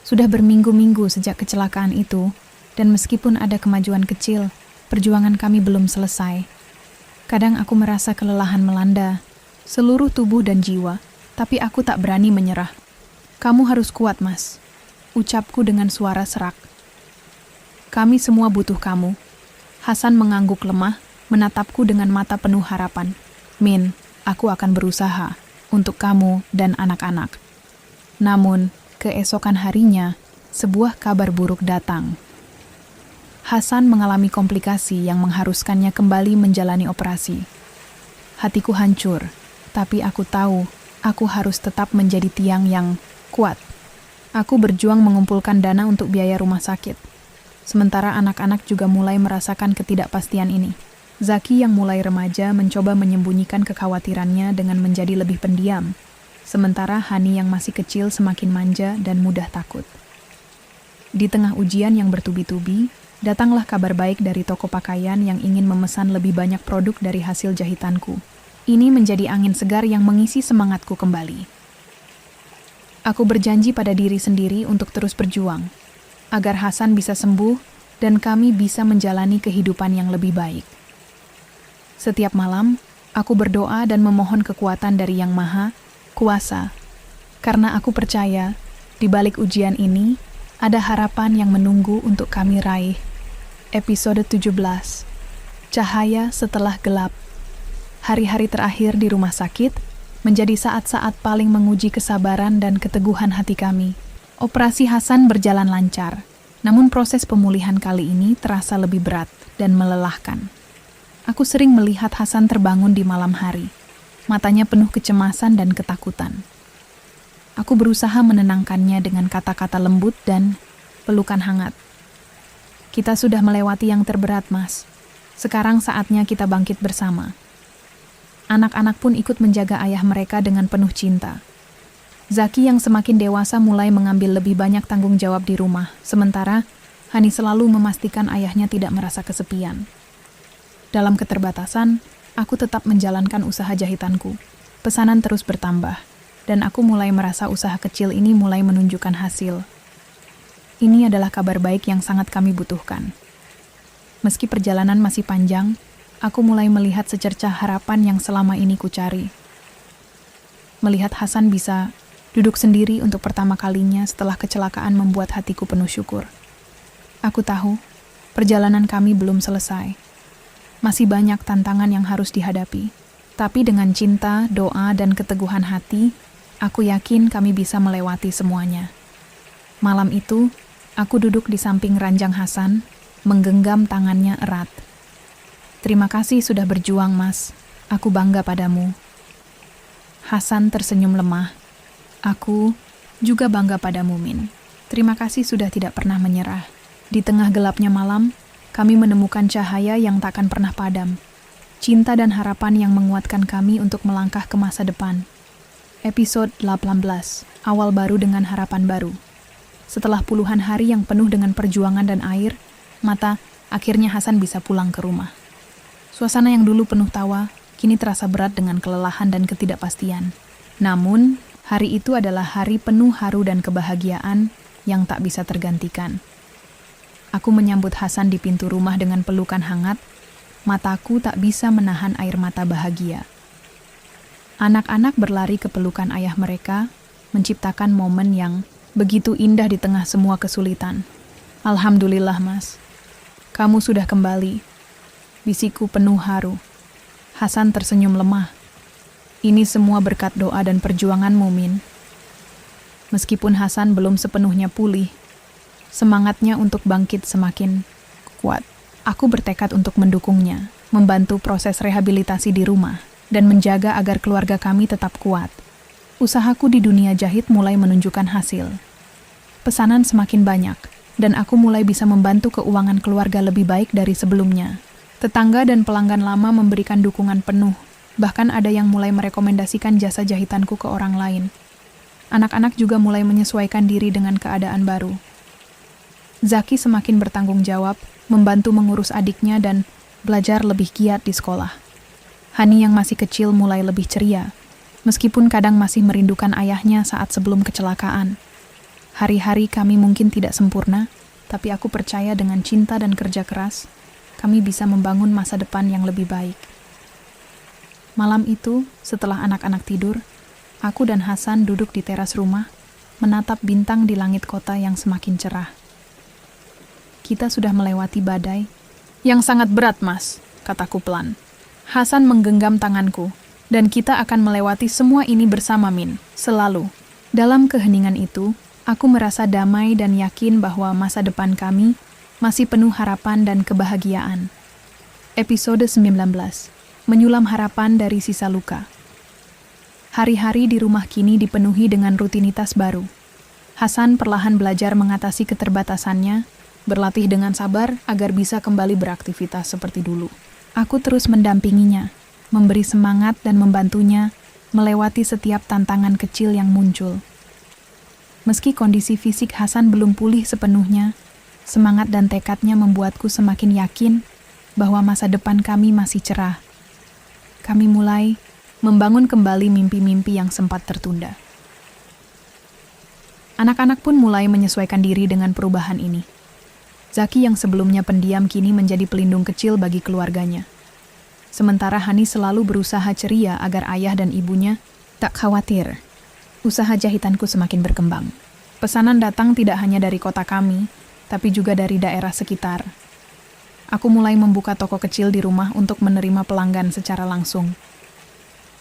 Sudah berminggu-minggu sejak kecelakaan itu, dan meskipun ada kemajuan kecil, perjuangan kami belum selesai. Kadang aku merasa kelelahan melanda, seluruh tubuh dan jiwa, tapi aku tak berani menyerah. Kamu harus kuat, Mas, ucapku dengan suara serak. Kami semua butuh kamu. Hasan mengangguk lemah, menatapku dengan mata penuh harapan. Min, aku akan berusaha untuk kamu dan anak-anak. Namun, keesokan harinya, sebuah kabar buruk datang. Hasan mengalami komplikasi yang mengharuskannya kembali menjalani operasi. Hatiku hancur, tapi aku tahu aku harus tetap menjadi tiang yang kuat. Aku berjuang mengumpulkan dana untuk biaya rumah sakit. Sementara anak-anak juga mulai merasakan ketidakpastian ini. Zaki yang mulai remaja mencoba menyembunyikan kekhawatirannya dengan menjadi lebih pendiam. Sementara Hani yang masih kecil semakin manja dan mudah takut. Di tengah ujian yang bertubi-tubi, datanglah kabar baik dari toko pakaian yang ingin memesan lebih banyak produk dari hasil jahitanku. Ini menjadi angin segar yang mengisi semangatku kembali. Aku berjanji pada diri sendiri untuk terus berjuang, agar Hasan bisa sembuh dan kami bisa menjalani kehidupan yang lebih baik. Setiap malam, aku berdoa dan memohon kekuatan dari Yang Maha Kuasa, karena aku percaya di balik ujian ini ada harapan yang menunggu untuk kami raih. Episode 17, Cahaya Setelah Gelap. Hari-hari terakhir di rumah sakit menjadi saat-saat paling menguji kesabaran dan keteguhan hati kami. Operasi Hasan berjalan lancar, namun proses pemulihan kali ini terasa lebih berat dan melelahkan. Aku sering melihat Hasan terbangun di malam hari, matanya penuh kecemasan dan ketakutan. Aku berusaha menenangkannya dengan kata-kata lembut dan pelukan hangat. Kita sudah melewati yang terberat, Mas. Sekarang saatnya kita bangkit bersama. Anak-anak pun ikut menjaga ayah mereka dengan penuh cinta. Zaki yang semakin dewasa mulai mengambil lebih banyak tanggung jawab di rumah, sementara Hani selalu memastikan ayahnya tidak merasa kesepian. Dalam keterbatasan, aku tetap menjalankan usaha jahitanku. Pesanan terus bertambah, dan aku mulai merasa usaha kecil ini mulai menunjukkan hasil. Ini adalah kabar baik yang sangat kami butuhkan. Meski perjalanan masih panjang, aku mulai melihat secercah harapan yang selama ini kucari. Melihat Hasan bisa duduk sendiri untuk pertama kalinya setelah kecelakaan membuat hatiku penuh syukur. Aku tahu, perjalanan kami belum selesai. Masih banyak tantangan yang harus dihadapi. Tapi dengan cinta, doa, dan keteguhan hati, aku yakin kami bisa melewati semuanya. Malam itu, aku duduk di samping ranjang Hasan, menggenggam tangannya erat. Terima kasih sudah berjuang, Mas. Aku bangga padamu. Hasan tersenyum lemah. Aku juga bangga padamu, Min. Terima kasih sudah tidak pernah menyerah. Di tengah gelapnya malam, kami menemukan cahaya yang takkan pernah padam. Cinta dan harapan yang menguatkan kami untuk melangkah ke masa depan. Episode 18, Awal Baru dengan Harapan Baru. Setelah puluhan hari yang penuh dengan perjuangan dan air mata, akhirnya Hasan bisa pulang ke rumah. Suasana yang dulu penuh tawa, kini terasa berat dengan kelelahan dan ketidakpastian. Namun, hari itu adalah hari penuh haru dan kebahagiaan yang tak bisa tergantikan. Aku menyambut Hasan di pintu rumah dengan pelukan hangat. Mataku tak bisa menahan air mata bahagia. Anak-anak berlari ke pelukan ayah mereka, menciptakan momen yang begitu indah di tengah semua kesulitan. Alhamdulillah, Mas. Kamu sudah kembali. Bisikku penuh haru. Hasan tersenyum lemah. Ini semua berkat doa dan perjuanganmu, Min. Meskipun Hasan belum sepenuhnya pulih, semangatnya untuk bangkit semakin kuat. Aku bertekad untuk mendukungnya, membantu proses rehabilitasi di rumah, dan menjaga agar keluarga kami tetap kuat. Usahaku di dunia jahit mulai menunjukkan hasil. Pesanan semakin banyak, dan aku mulai bisa membantu keuangan keluarga lebih baik dari sebelumnya. Tetangga dan pelanggan lama memberikan dukungan penuh, bahkan ada yang mulai merekomendasikan jasa jahitanku ke orang lain. Anak-anak juga mulai menyesuaikan diri dengan keadaan baru. Zaki semakin bertanggung jawab, membantu mengurus adiknya dan belajar lebih giat di sekolah. Hani yang masih kecil mulai lebih ceria, meskipun kadang masih merindukan ayahnya saat sebelum kecelakaan. Hari-hari kami mungkin tidak sempurna, tapi aku percaya dengan cinta dan kerja keras, kami bisa membangun masa depan yang lebih baik. Malam itu, setelah anak-anak tidur, aku dan Hasan duduk di teras rumah, menatap bintang di langit kota yang semakin cerah. Kita sudah melewati badai. Yang sangat berat, Mas, kataku pelan. Hasan menggenggam tanganku, dan kita akan melewati semua ini bersama, Min, selalu. Dalam keheningan itu, aku merasa damai dan yakin bahwa masa depan kami masih penuh harapan dan kebahagiaan. Episode 19. Menyulam harapan dari sisa luka. Hari-hari di rumah kini dipenuhi dengan rutinitas baru. Hasan perlahan belajar mengatasi keterbatasannya, berlatih dengan sabar agar bisa kembali beraktivitas seperti dulu. Aku terus mendampinginya, memberi semangat dan membantunya melewati setiap tantangan kecil yang muncul. Meski kondisi fisik Hasan belum pulih sepenuhnya, semangat dan tekadnya membuatku semakin yakin bahwa masa depan kami masih cerah. Kami mulai membangun kembali mimpi-mimpi yang sempat tertunda. Anak-anak pun mulai menyesuaikan diri dengan perubahan ini. Zaki yang sebelumnya pendiam kini menjadi pelindung kecil bagi keluarganya. Sementara Hani selalu berusaha ceria agar ayah dan ibunya tak khawatir. Usaha jahitanku semakin berkembang. Pesanan datang tidak hanya dari kota kami, tapi juga dari daerah sekitar. Aku mulai membuka toko kecil di rumah untuk menerima pelanggan secara langsung.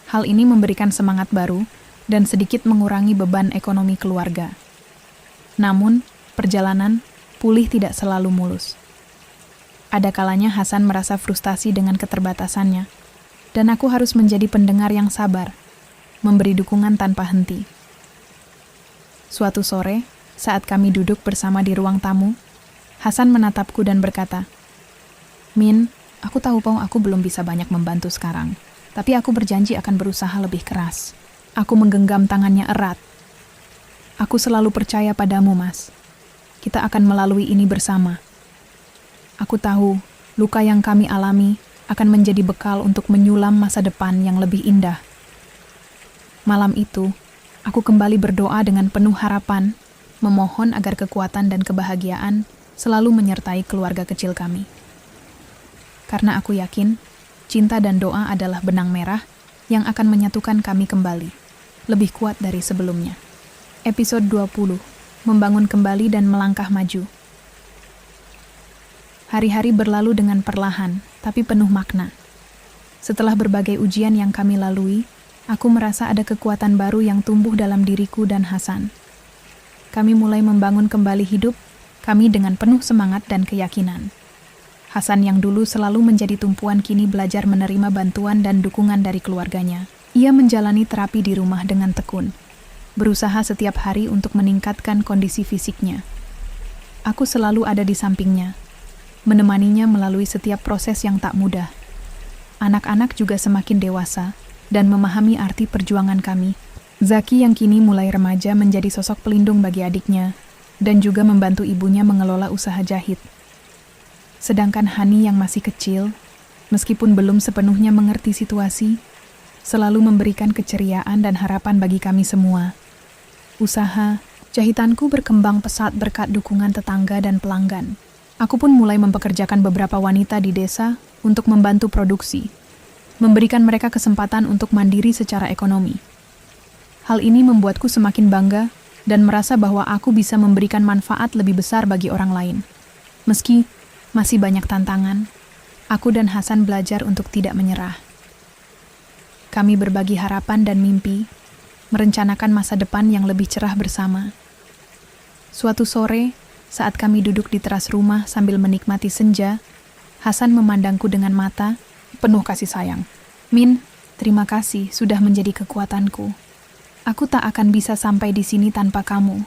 Hal ini memberikan semangat baru dan sedikit mengurangi beban ekonomi keluarga. Namun, perjalanan pulih tidak selalu mulus. Ada kalanya Hasan merasa frustasi dengan keterbatasannya, dan aku harus menjadi pendengar yang sabar, memberi dukungan tanpa henti. Suatu sore, saat kami duduk bersama di ruang tamu, Hasan menatapku dan berkata, "Min, aku tahu bahwa aku belum bisa banyak membantu sekarang, tapi aku berjanji akan berusaha lebih keras." Aku menggenggam tangannya erat. "Aku selalu percaya padamu, Mas. Kita akan melalui ini bersama. Aku tahu, luka yang kami alami akan menjadi bekal untuk menyulam masa depan yang lebih indah." Malam itu, aku kembali berdoa dengan penuh harapan, memohon agar kekuatan dan kebahagiaan selalu menyertai keluarga kecil kami. Karena aku yakin, cinta dan doa adalah benang merah yang akan menyatukan kami kembali, lebih kuat dari sebelumnya. Episode 20. Membangun kembali dan melangkah maju. Hari-hari berlalu dengan perlahan, tapi penuh makna. Setelah berbagai ujian yang kami lalui, aku merasa ada kekuatan baru yang tumbuh dalam diriku dan Hasan. Kami mulai membangun kembali hidup kami dengan penuh semangat dan keyakinan. Hasan yang dulu selalu menjadi tumpuan kini belajar menerima bantuan dan dukungan dari keluarganya. Ia menjalani terapi di rumah dengan tekun, berusaha setiap hari untuk meningkatkan kondisi fisiknya. Aku selalu ada di sampingnya, menemaninya melalui setiap proses yang tak mudah. Anak-anak juga semakin dewasa dan memahami arti perjuangan kami. Zaki yang kini mulai remaja menjadi sosok pelindung bagi adiknya dan juga membantu ibunya mengelola usaha jahit. Sedangkan Hani yang masih kecil, meskipun belum sepenuhnya mengerti situasi, selalu memberikan keceriaan dan harapan bagi kami semua. Usaha jahitanku berkembang pesat berkat dukungan tetangga dan pelanggan. Aku pun mulai mempekerjakan beberapa wanita di desa untuk membantu produksi, memberikan mereka kesempatan untuk mandiri secara ekonomi. Hal ini membuatku semakin bangga dan merasa bahwa aku bisa memberikan manfaat lebih besar bagi orang lain. Meski masih banyak tantangan, aku dan Hasan belajar untuk tidak menyerah. Kami berbagi harapan dan mimpi, merencanakan masa depan yang lebih cerah bersama. Suatu sore, saat kami duduk di teras rumah sambil menikmati senja, Hasan memandangku dengan mata penuh kasih sayang. "Min, terima kasih sudah menjadi kekuatanku. Aku tak akan bisa sampai di sini tanpa kamu."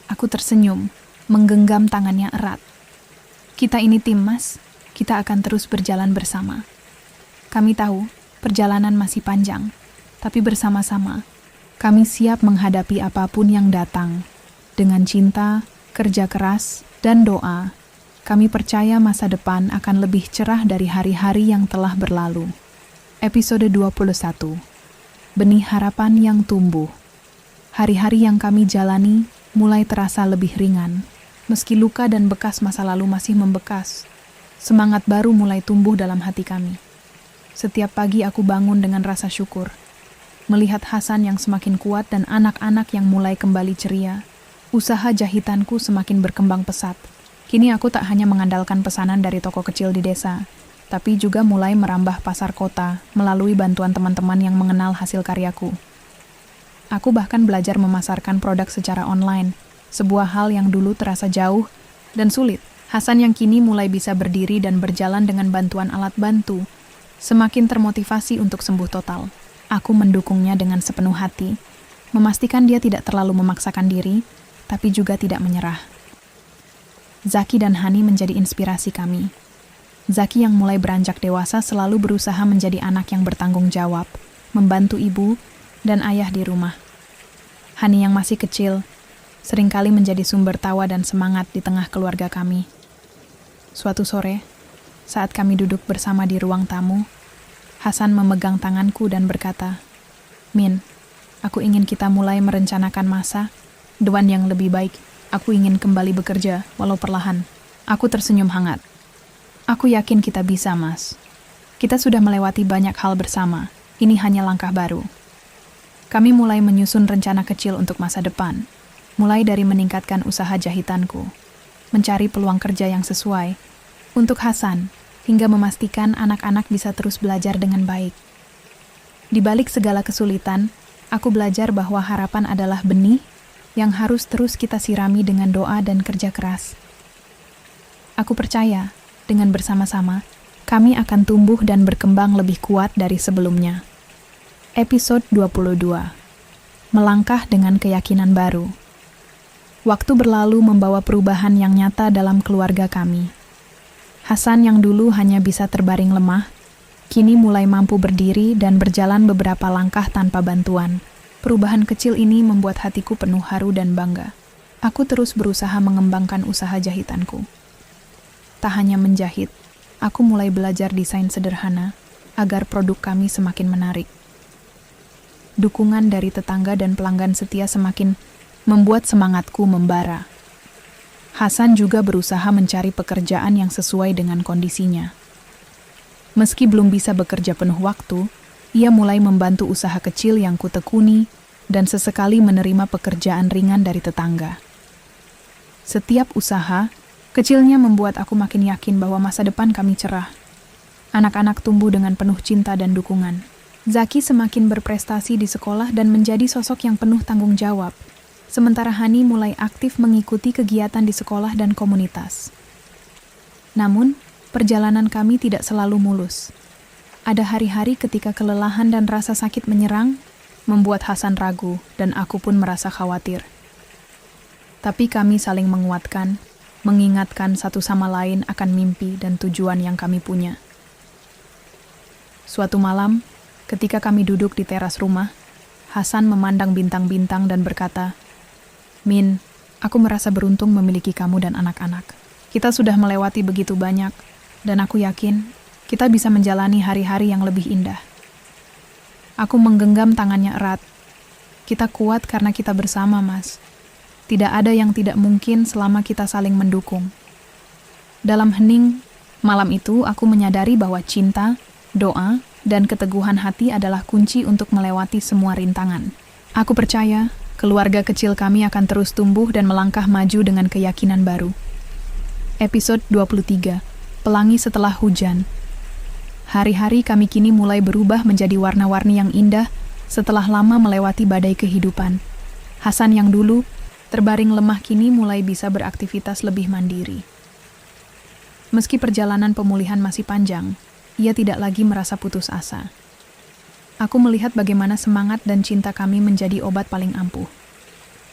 Aku tersenyum, menggenggam tangannya erat. "Kita ini tim, Mas. Kita akan terus berjalan bersama. Kami tahu perjalanan masih panjang, tapi bersama-sama kami siap menghadapi apapun yang datang. Dengan cinta, kerja keras, dan doa, kami percaya masa depan akan lebih cerah dari hari-hari yang telah berlalu." Episode 21. Benih harapan yang tumbuh. Hari-hari yang kami jalani mulai terasa lebih ringan. Meski luka dan bekas masa lalu masih membekas, semangat baru mulai tumbuh dalam hati kami. Setiap pagi aku bangun dengan rasa syukur. Melihat Hasan yang semakin kuat dan anak-anak yang mulai kembali ceria, usaha jahitanku semakin berkembang pesat. Kini aku tak hanya mengandalkan pesanan dari toko kecil di desa, tapi juga mulai merambah pasar kota melalui bantuan teman-teman yang mengenal hasil karyaku. Aku bahkan belajar memasarkan produk secara online, sebuah hal yang dulu terasa jauh dan sulit. Hasan yang kini mulai bisa berdiri dan berjalan dengan bantuan alat bantu, semakin termotivasi untuk sembuh total. Aku mendukungnya dengan sepenuh hati, memastikan dia tidak terlalu memaksakan diri, tapi juga tidak menyerah. Zaki dan Hani menjadi inspirasi kami. Zaki yang mulai beranjak dewasa selalu berusaha menjadi anak yang bertanggung jawab, membantu ibu dan ayah di rumah. Hani yang masih kecil, seringkali menjadi sumber tawa dan semangat di tengah keluarga kami. Suatu sore, saat kami duduk bersama di ruang tamu, Hasan memegang tanganku dan berkata, "Min, aku ingin kita mulai merencanakan masa depan yang lebih baik. Aku ingin kembali bekerja, walau perlahan." Aku tersenyum hangat. "Aku yakin kita bisa, Mas. Kita sudah melewati banyak hal bersama. Ini hanya langkah baru." Kami mulai menyusun rencana kecil untuk masa depan, mulai dari meningkatkan usaha jahitanku, mencari peluang kerja yang sesuai untuk Hasan, hingga memastikan anak-anak bisa terus belajar dengan baik. Di balik segala kesulitan, aku belajar bahwa harapan adalah benih yang harus terus kita sirami dengan doa dan kerja keras. Aku percaya, dengan bersama-sama, kami akan tumbuh dan berkembang lebih kuat dari sebelumnya. Episode 22. Melangkah dengan keyakinan baru. Waktu berlalu membawa perubahan yang nyata dalam keluarga kami. Hasan yang dulu hanya bisa terbaring lemah, kini mulai mampu berdiri dan berjalan beberapa langkah tanpa bantuan. Perubahan kecil ini membuat hatiku penuh haru dan bangga. Aku terus berusaha mengembangkan usaha jahitanku. Tak hanya menjahit, aku mulai belajar desain sederhana agar produk kami semakin menarik. Dukungan dari tetangga dan pelanggan setia semakin membuat semangatku membara. Hasan juga berusaha mencari pekerjaan yang sesuai dengan kondisinya. Meski belum bisa bekerja penuh waktu, ia mulai membantu usaha kecil yang kutekuni dan sesekali menerima pekerjaan ringan dari tetangga. Setiap usaha kecilnya membuat aku makin yakin bahwa masa depan kami cerah. Anak-anak tumbuh dengan penuh cinta dan dukungan. Zaki semakin berprestasi di sekolah dan menjadi sosok yang penuh tanggung jawab, sementara Hani mulai aktif mengikuti kegiatan di sekolah dan komunitas. Namun, perjalanan kami tidak selalu mulus. Ada hari-hari ketika kelelahan dan rasa sakit menyerang, membuat Hasan ragu dan aku pun merasa khawatir. Tapi kami saling menguatkan, mengingatkan satu sama lain akan mimpi dan tujuan yang kami punya. Suatu malam, ketika kami duduk di teras rumah, Hasan memandang bintang-bintang dan berkata, "Min, aku merasa beruntung memiliki kamu dan anak-anak. Kita sudah melewati begitu banyak, dan aku yakin kita bisa menjalani hari-hari yang lebih indah." Aku menggenggam tangannya erat. "Kita kuat karena kita bersama, Mas. Tidak ada yang tidak mungkin selama kita saling mendukung." Dalam hening, malam itu aku menyadari bahwa cinta, doa, dan keteguhan hati adalah kunci untuk melewati semua rintangan. Aku percaya keluarga kecil kami akan terus tumbuh dan melangkah maju dengan keyakinan baru. Episode 23. Pelangi setelah hujan. Hari-hari kami kini mulai berubah menjadi warna-warni yang indah setelah lama melewati badai kehidupan. Hasan yang dulu terbaring lemah kini mulai bisa beraktivitas lebih mandiri. Meski perjalanan pemulihan masih panjang, ia tidak lagi merasa putus asa. Aku melihat bagaimana semangat dan cinta kami menjadi obat paling ampuh.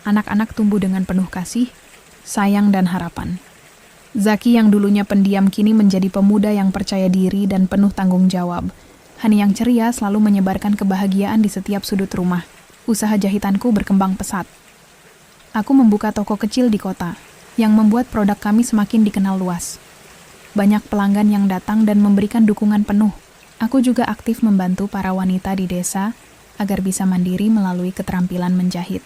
Anak-anak tumbuh dengan penuh kasih, sayang, dan harapan. Zaki yang dulunya pendiam kini menjadi pemuda yang percaya diri dan penuh tanggung jawab. Hani yang ceria selalu menyebarkan kebahagiaan di setiap sudut rumah. Usaha jahitanku berkembang pesat. Aku membuka toko kecil di kota, yang membuat produk kami semakin dikenal luas. Banyak pelanggan yang datang dan memberikan dukungan penuh. Aku juga aktif membantu para wanita di desa agar bisa mandiri melalui keterampilan menjahit.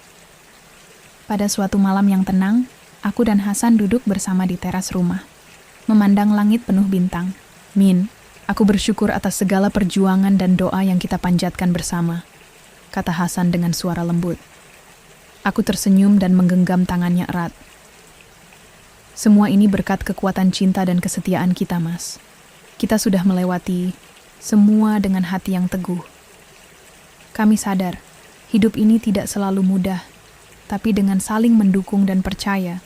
Pada suatu malam yang tenang, aku dan Hasan duduk bersama di teras rumah, memandang langit penuh bintang. "Min, Aku bersyukur atas segala perjuangan dan doa yang kita panjatkan bersama, kata Hasan dengan suara lembut. Aku tersenyum dan menggenggam tangannya erat. Semua ini berkat kekuatan cinta dan kesetiaan kita, Mas. Kita sudah melewati semua dengan hati yang teguh. Kami sadar, hidup ini tidak selalu mudah, tapi dengan saling mendukung dan percaya,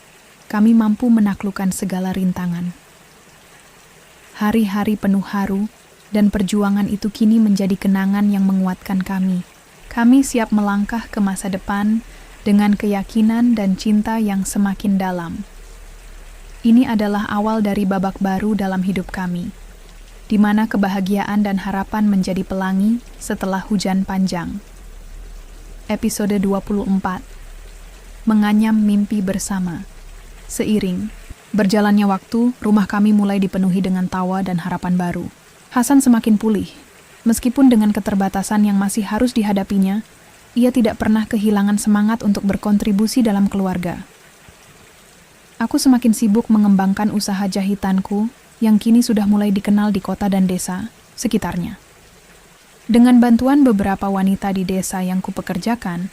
kami mampu menaklukkan segala rintangan. Hari-hari penuh haru dan perjuangan itu kini menjadi kenangan yang menguatkan kami. Kami siap melangkah ke masa depan dengan keyakinan dan cinta yang semakin dalam. Ini adalah awal dari babak baru dalam hidup kami, di mana kebahagiaan dan harapan menjadi pelangi setelah hujan panjang. Episode 24. Menganyam mimpi bersama. Seiring berjalannya waktu, rumah kami mulai dipenuhi dengan tawa dan harapan baru. Hasan semakin pulih. Meskipun dengan keterbatasan yang masih harus dihadapinya, ia tidak pernah kehilangan semangat untuk berkontribusi dalam keluarga. Aku semakin sibuk mengembangkan usaha jahitanku yang kini sudah mulai dikenal di kota dan desa sekitarnya. Dengan bantuan beberapa wanita di desa yang kupekerjakan,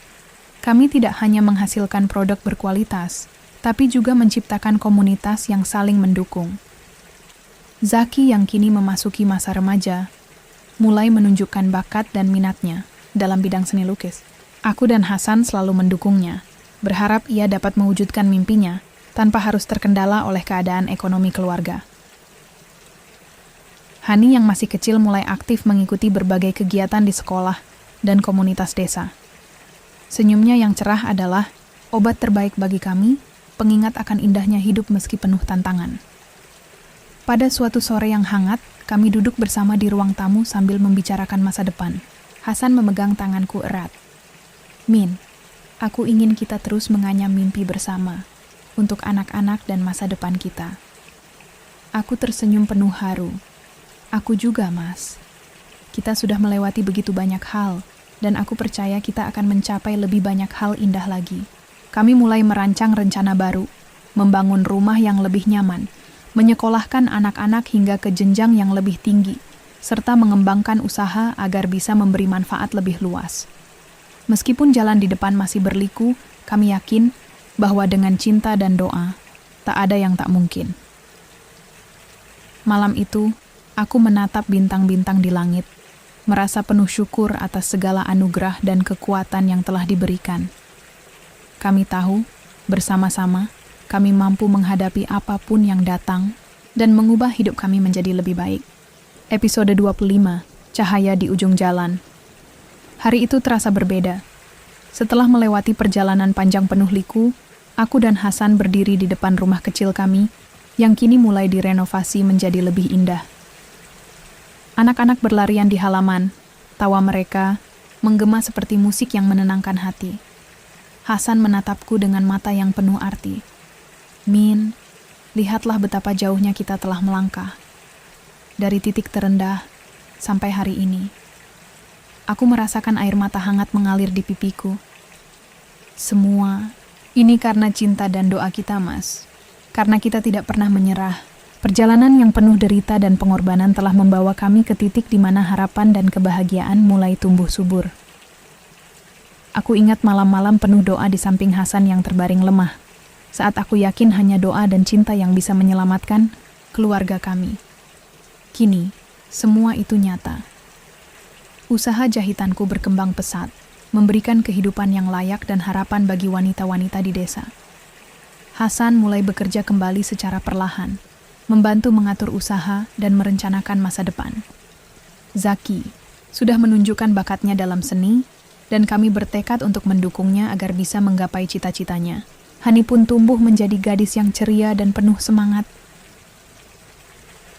kami tidak hanya menghasilkan produk berkualitas, tapi juga menciptakan komunitas yang saling mendukung. Zaki yang kini memasuki masa remaja, mulai menunjukkan bakat dan minatnya dalam bidang seni lukis. Aku dan Hasan selalu mendukungnya, berharap ia dapat mewujudkan mimpinya tanpa harus terkendala oleh keadaan ekonomi keluarga. Hani yang masih kecil mulai aktif mengikuti berbagai kegiatan di sekolah dan komunitas desa. Senyumnya yang cerah adalah obat terbaik bagi kami, pengingat akan indahnya hidup meski penuh tantangan. Pada suatu sore yang hangat, kami duduk bersama di ruang tamu sambil membicarakan masa depan. Hasan memegang tanganku erat. Min, aku ingin kita terus menganyam mimpi bersama untuk anak-anak dan masa depan kita. Aku tersenyum penuh haru. Aku juga, Mas. Kita sudah melewati begitu banyak hal, dan aku percaya kita akan mencapai lebih banyak hal indah lagi. Kami mulai merancang rencana baru, membangun rumah yang lebih nyaman, menyekolahkan anak-anak hingga ke jenjang yang lebih tinggi, serta mengembangkan usaha agar bisa memberi manfaat lebih luas. Meskipun jalan di depan masih berliku, kami yakin bahwa dengan cinta dan doa, tak ada yang tak mungkin. Malam itu, aku menatap bintang-bintang di langit, merasa penuh syukur atas segala anugerah dan kekuatan yang telah diberikan. Kami tahu, bersama-sama, kami mampu menghadapi apapun yang datang dan mengubah hidup kami menjadi lebih baik. Episode 25, Cahaya di Ujung Jalan. Hari itu terasa berbeda. Setelah melewati perjalanan panjang penuh liku, aku dan Hasan berdiri di depan rumah kecil kami yang kini mulai direnovasi menjadi lebih indah. Anak-anak berlarian di halaman, tawa mereka menggema seperti musik yang menenangkan hati. Hasan menatapku dengan mata yang penuh arti. Min, lihatlah betapa jauhnya kita telah melangkah. Dari titik terendah sampai hari ini. Aku merasakan air mata hangat mengalir di pipiku. Semua ini karena cinta dan doa kita, Mas. Karena kita tidak pernah menyerah. Perjalanan yang penuh derita dan pengorbanan telah membawa kami ke titik di mana harapan dan kebahagiaan mulai tumbuh subur. Aku ingat malam-malam penuh doa di samping Hasan yang terbaring lemah, saat aku yakin hanya doa dan cinta yang bisa menyelamatkan keluarga kami. Kini, semua itu nyata. Usaha jahitanku berkembang pesat, memberikan kehidupan yang layak dan harapan bagi wanita-wanita di desa. Hasan mulai bekerja kembali secara perlahan, membantu mengatur usaha dan merencanakan masa depan. Zaki sudah menunjukkan bakatnya dalam seni, dan kami bertekad untuk mendukungnya agar bisa menggapai cita-citanya. Hani pun tumbuh menjadi gadis yang ceria dan penuh semangat.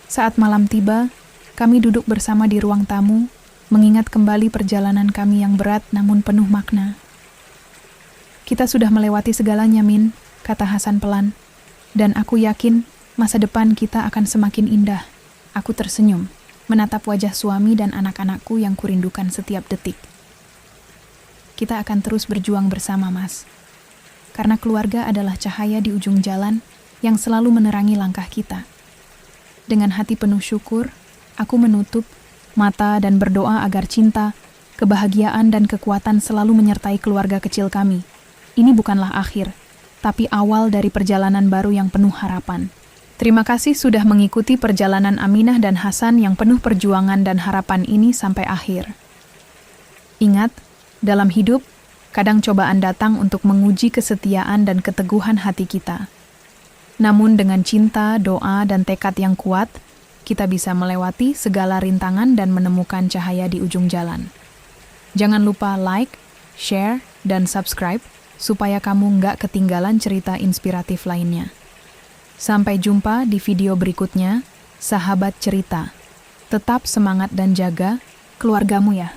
Saat malam tiba, kami duduk bersama di ruang tamu, mengingat kembali perjalanan kami yang berat namun penuh makna. Kita sudah melewati segalanya, Min, kata Hasan pelan. Dan aku yakin masa depan kita akan semakin indah. Aku tersenyum, menatap wajah suami dan anak-anakku yang kurindukan setiap detik. Kita akan terus berjuang bersama, Mas. Karena keluarga adalah cahaya di ujung jalan yang selalu menerangi langkah kita. Dengan hati penuh syukur, Aku menutup mata dan berdoa agar cinta, kebahagiaan, dan kekuatan selalu menyertai keluarga kecil kami. Ini bukanlah akhir, tapi awal dari perjalanan baru yang penuh harapan. Terima kasih sudah mengikuti perjalanan Aminah dan Hasan yang penuh perjuangan dan harapan ini sampai akhir. Ingat, dalam hidup, kadang cobaan datang untuk menguji kesetiaan dan keteguhan hati kita. Namun dengan cinta, doa, dan tekad yang kuat, kita bisa melewati segala rintangan dan menemukan cahaya di ujung jalan. Jangan lupa like, share, dan subscribe supaya kamu nggak ketinggalan cerita inspiratif lainnya. Sampai jumpa di video berikutnya, sahabat cerita. Tetap semangat dan jaga keluargamu ya.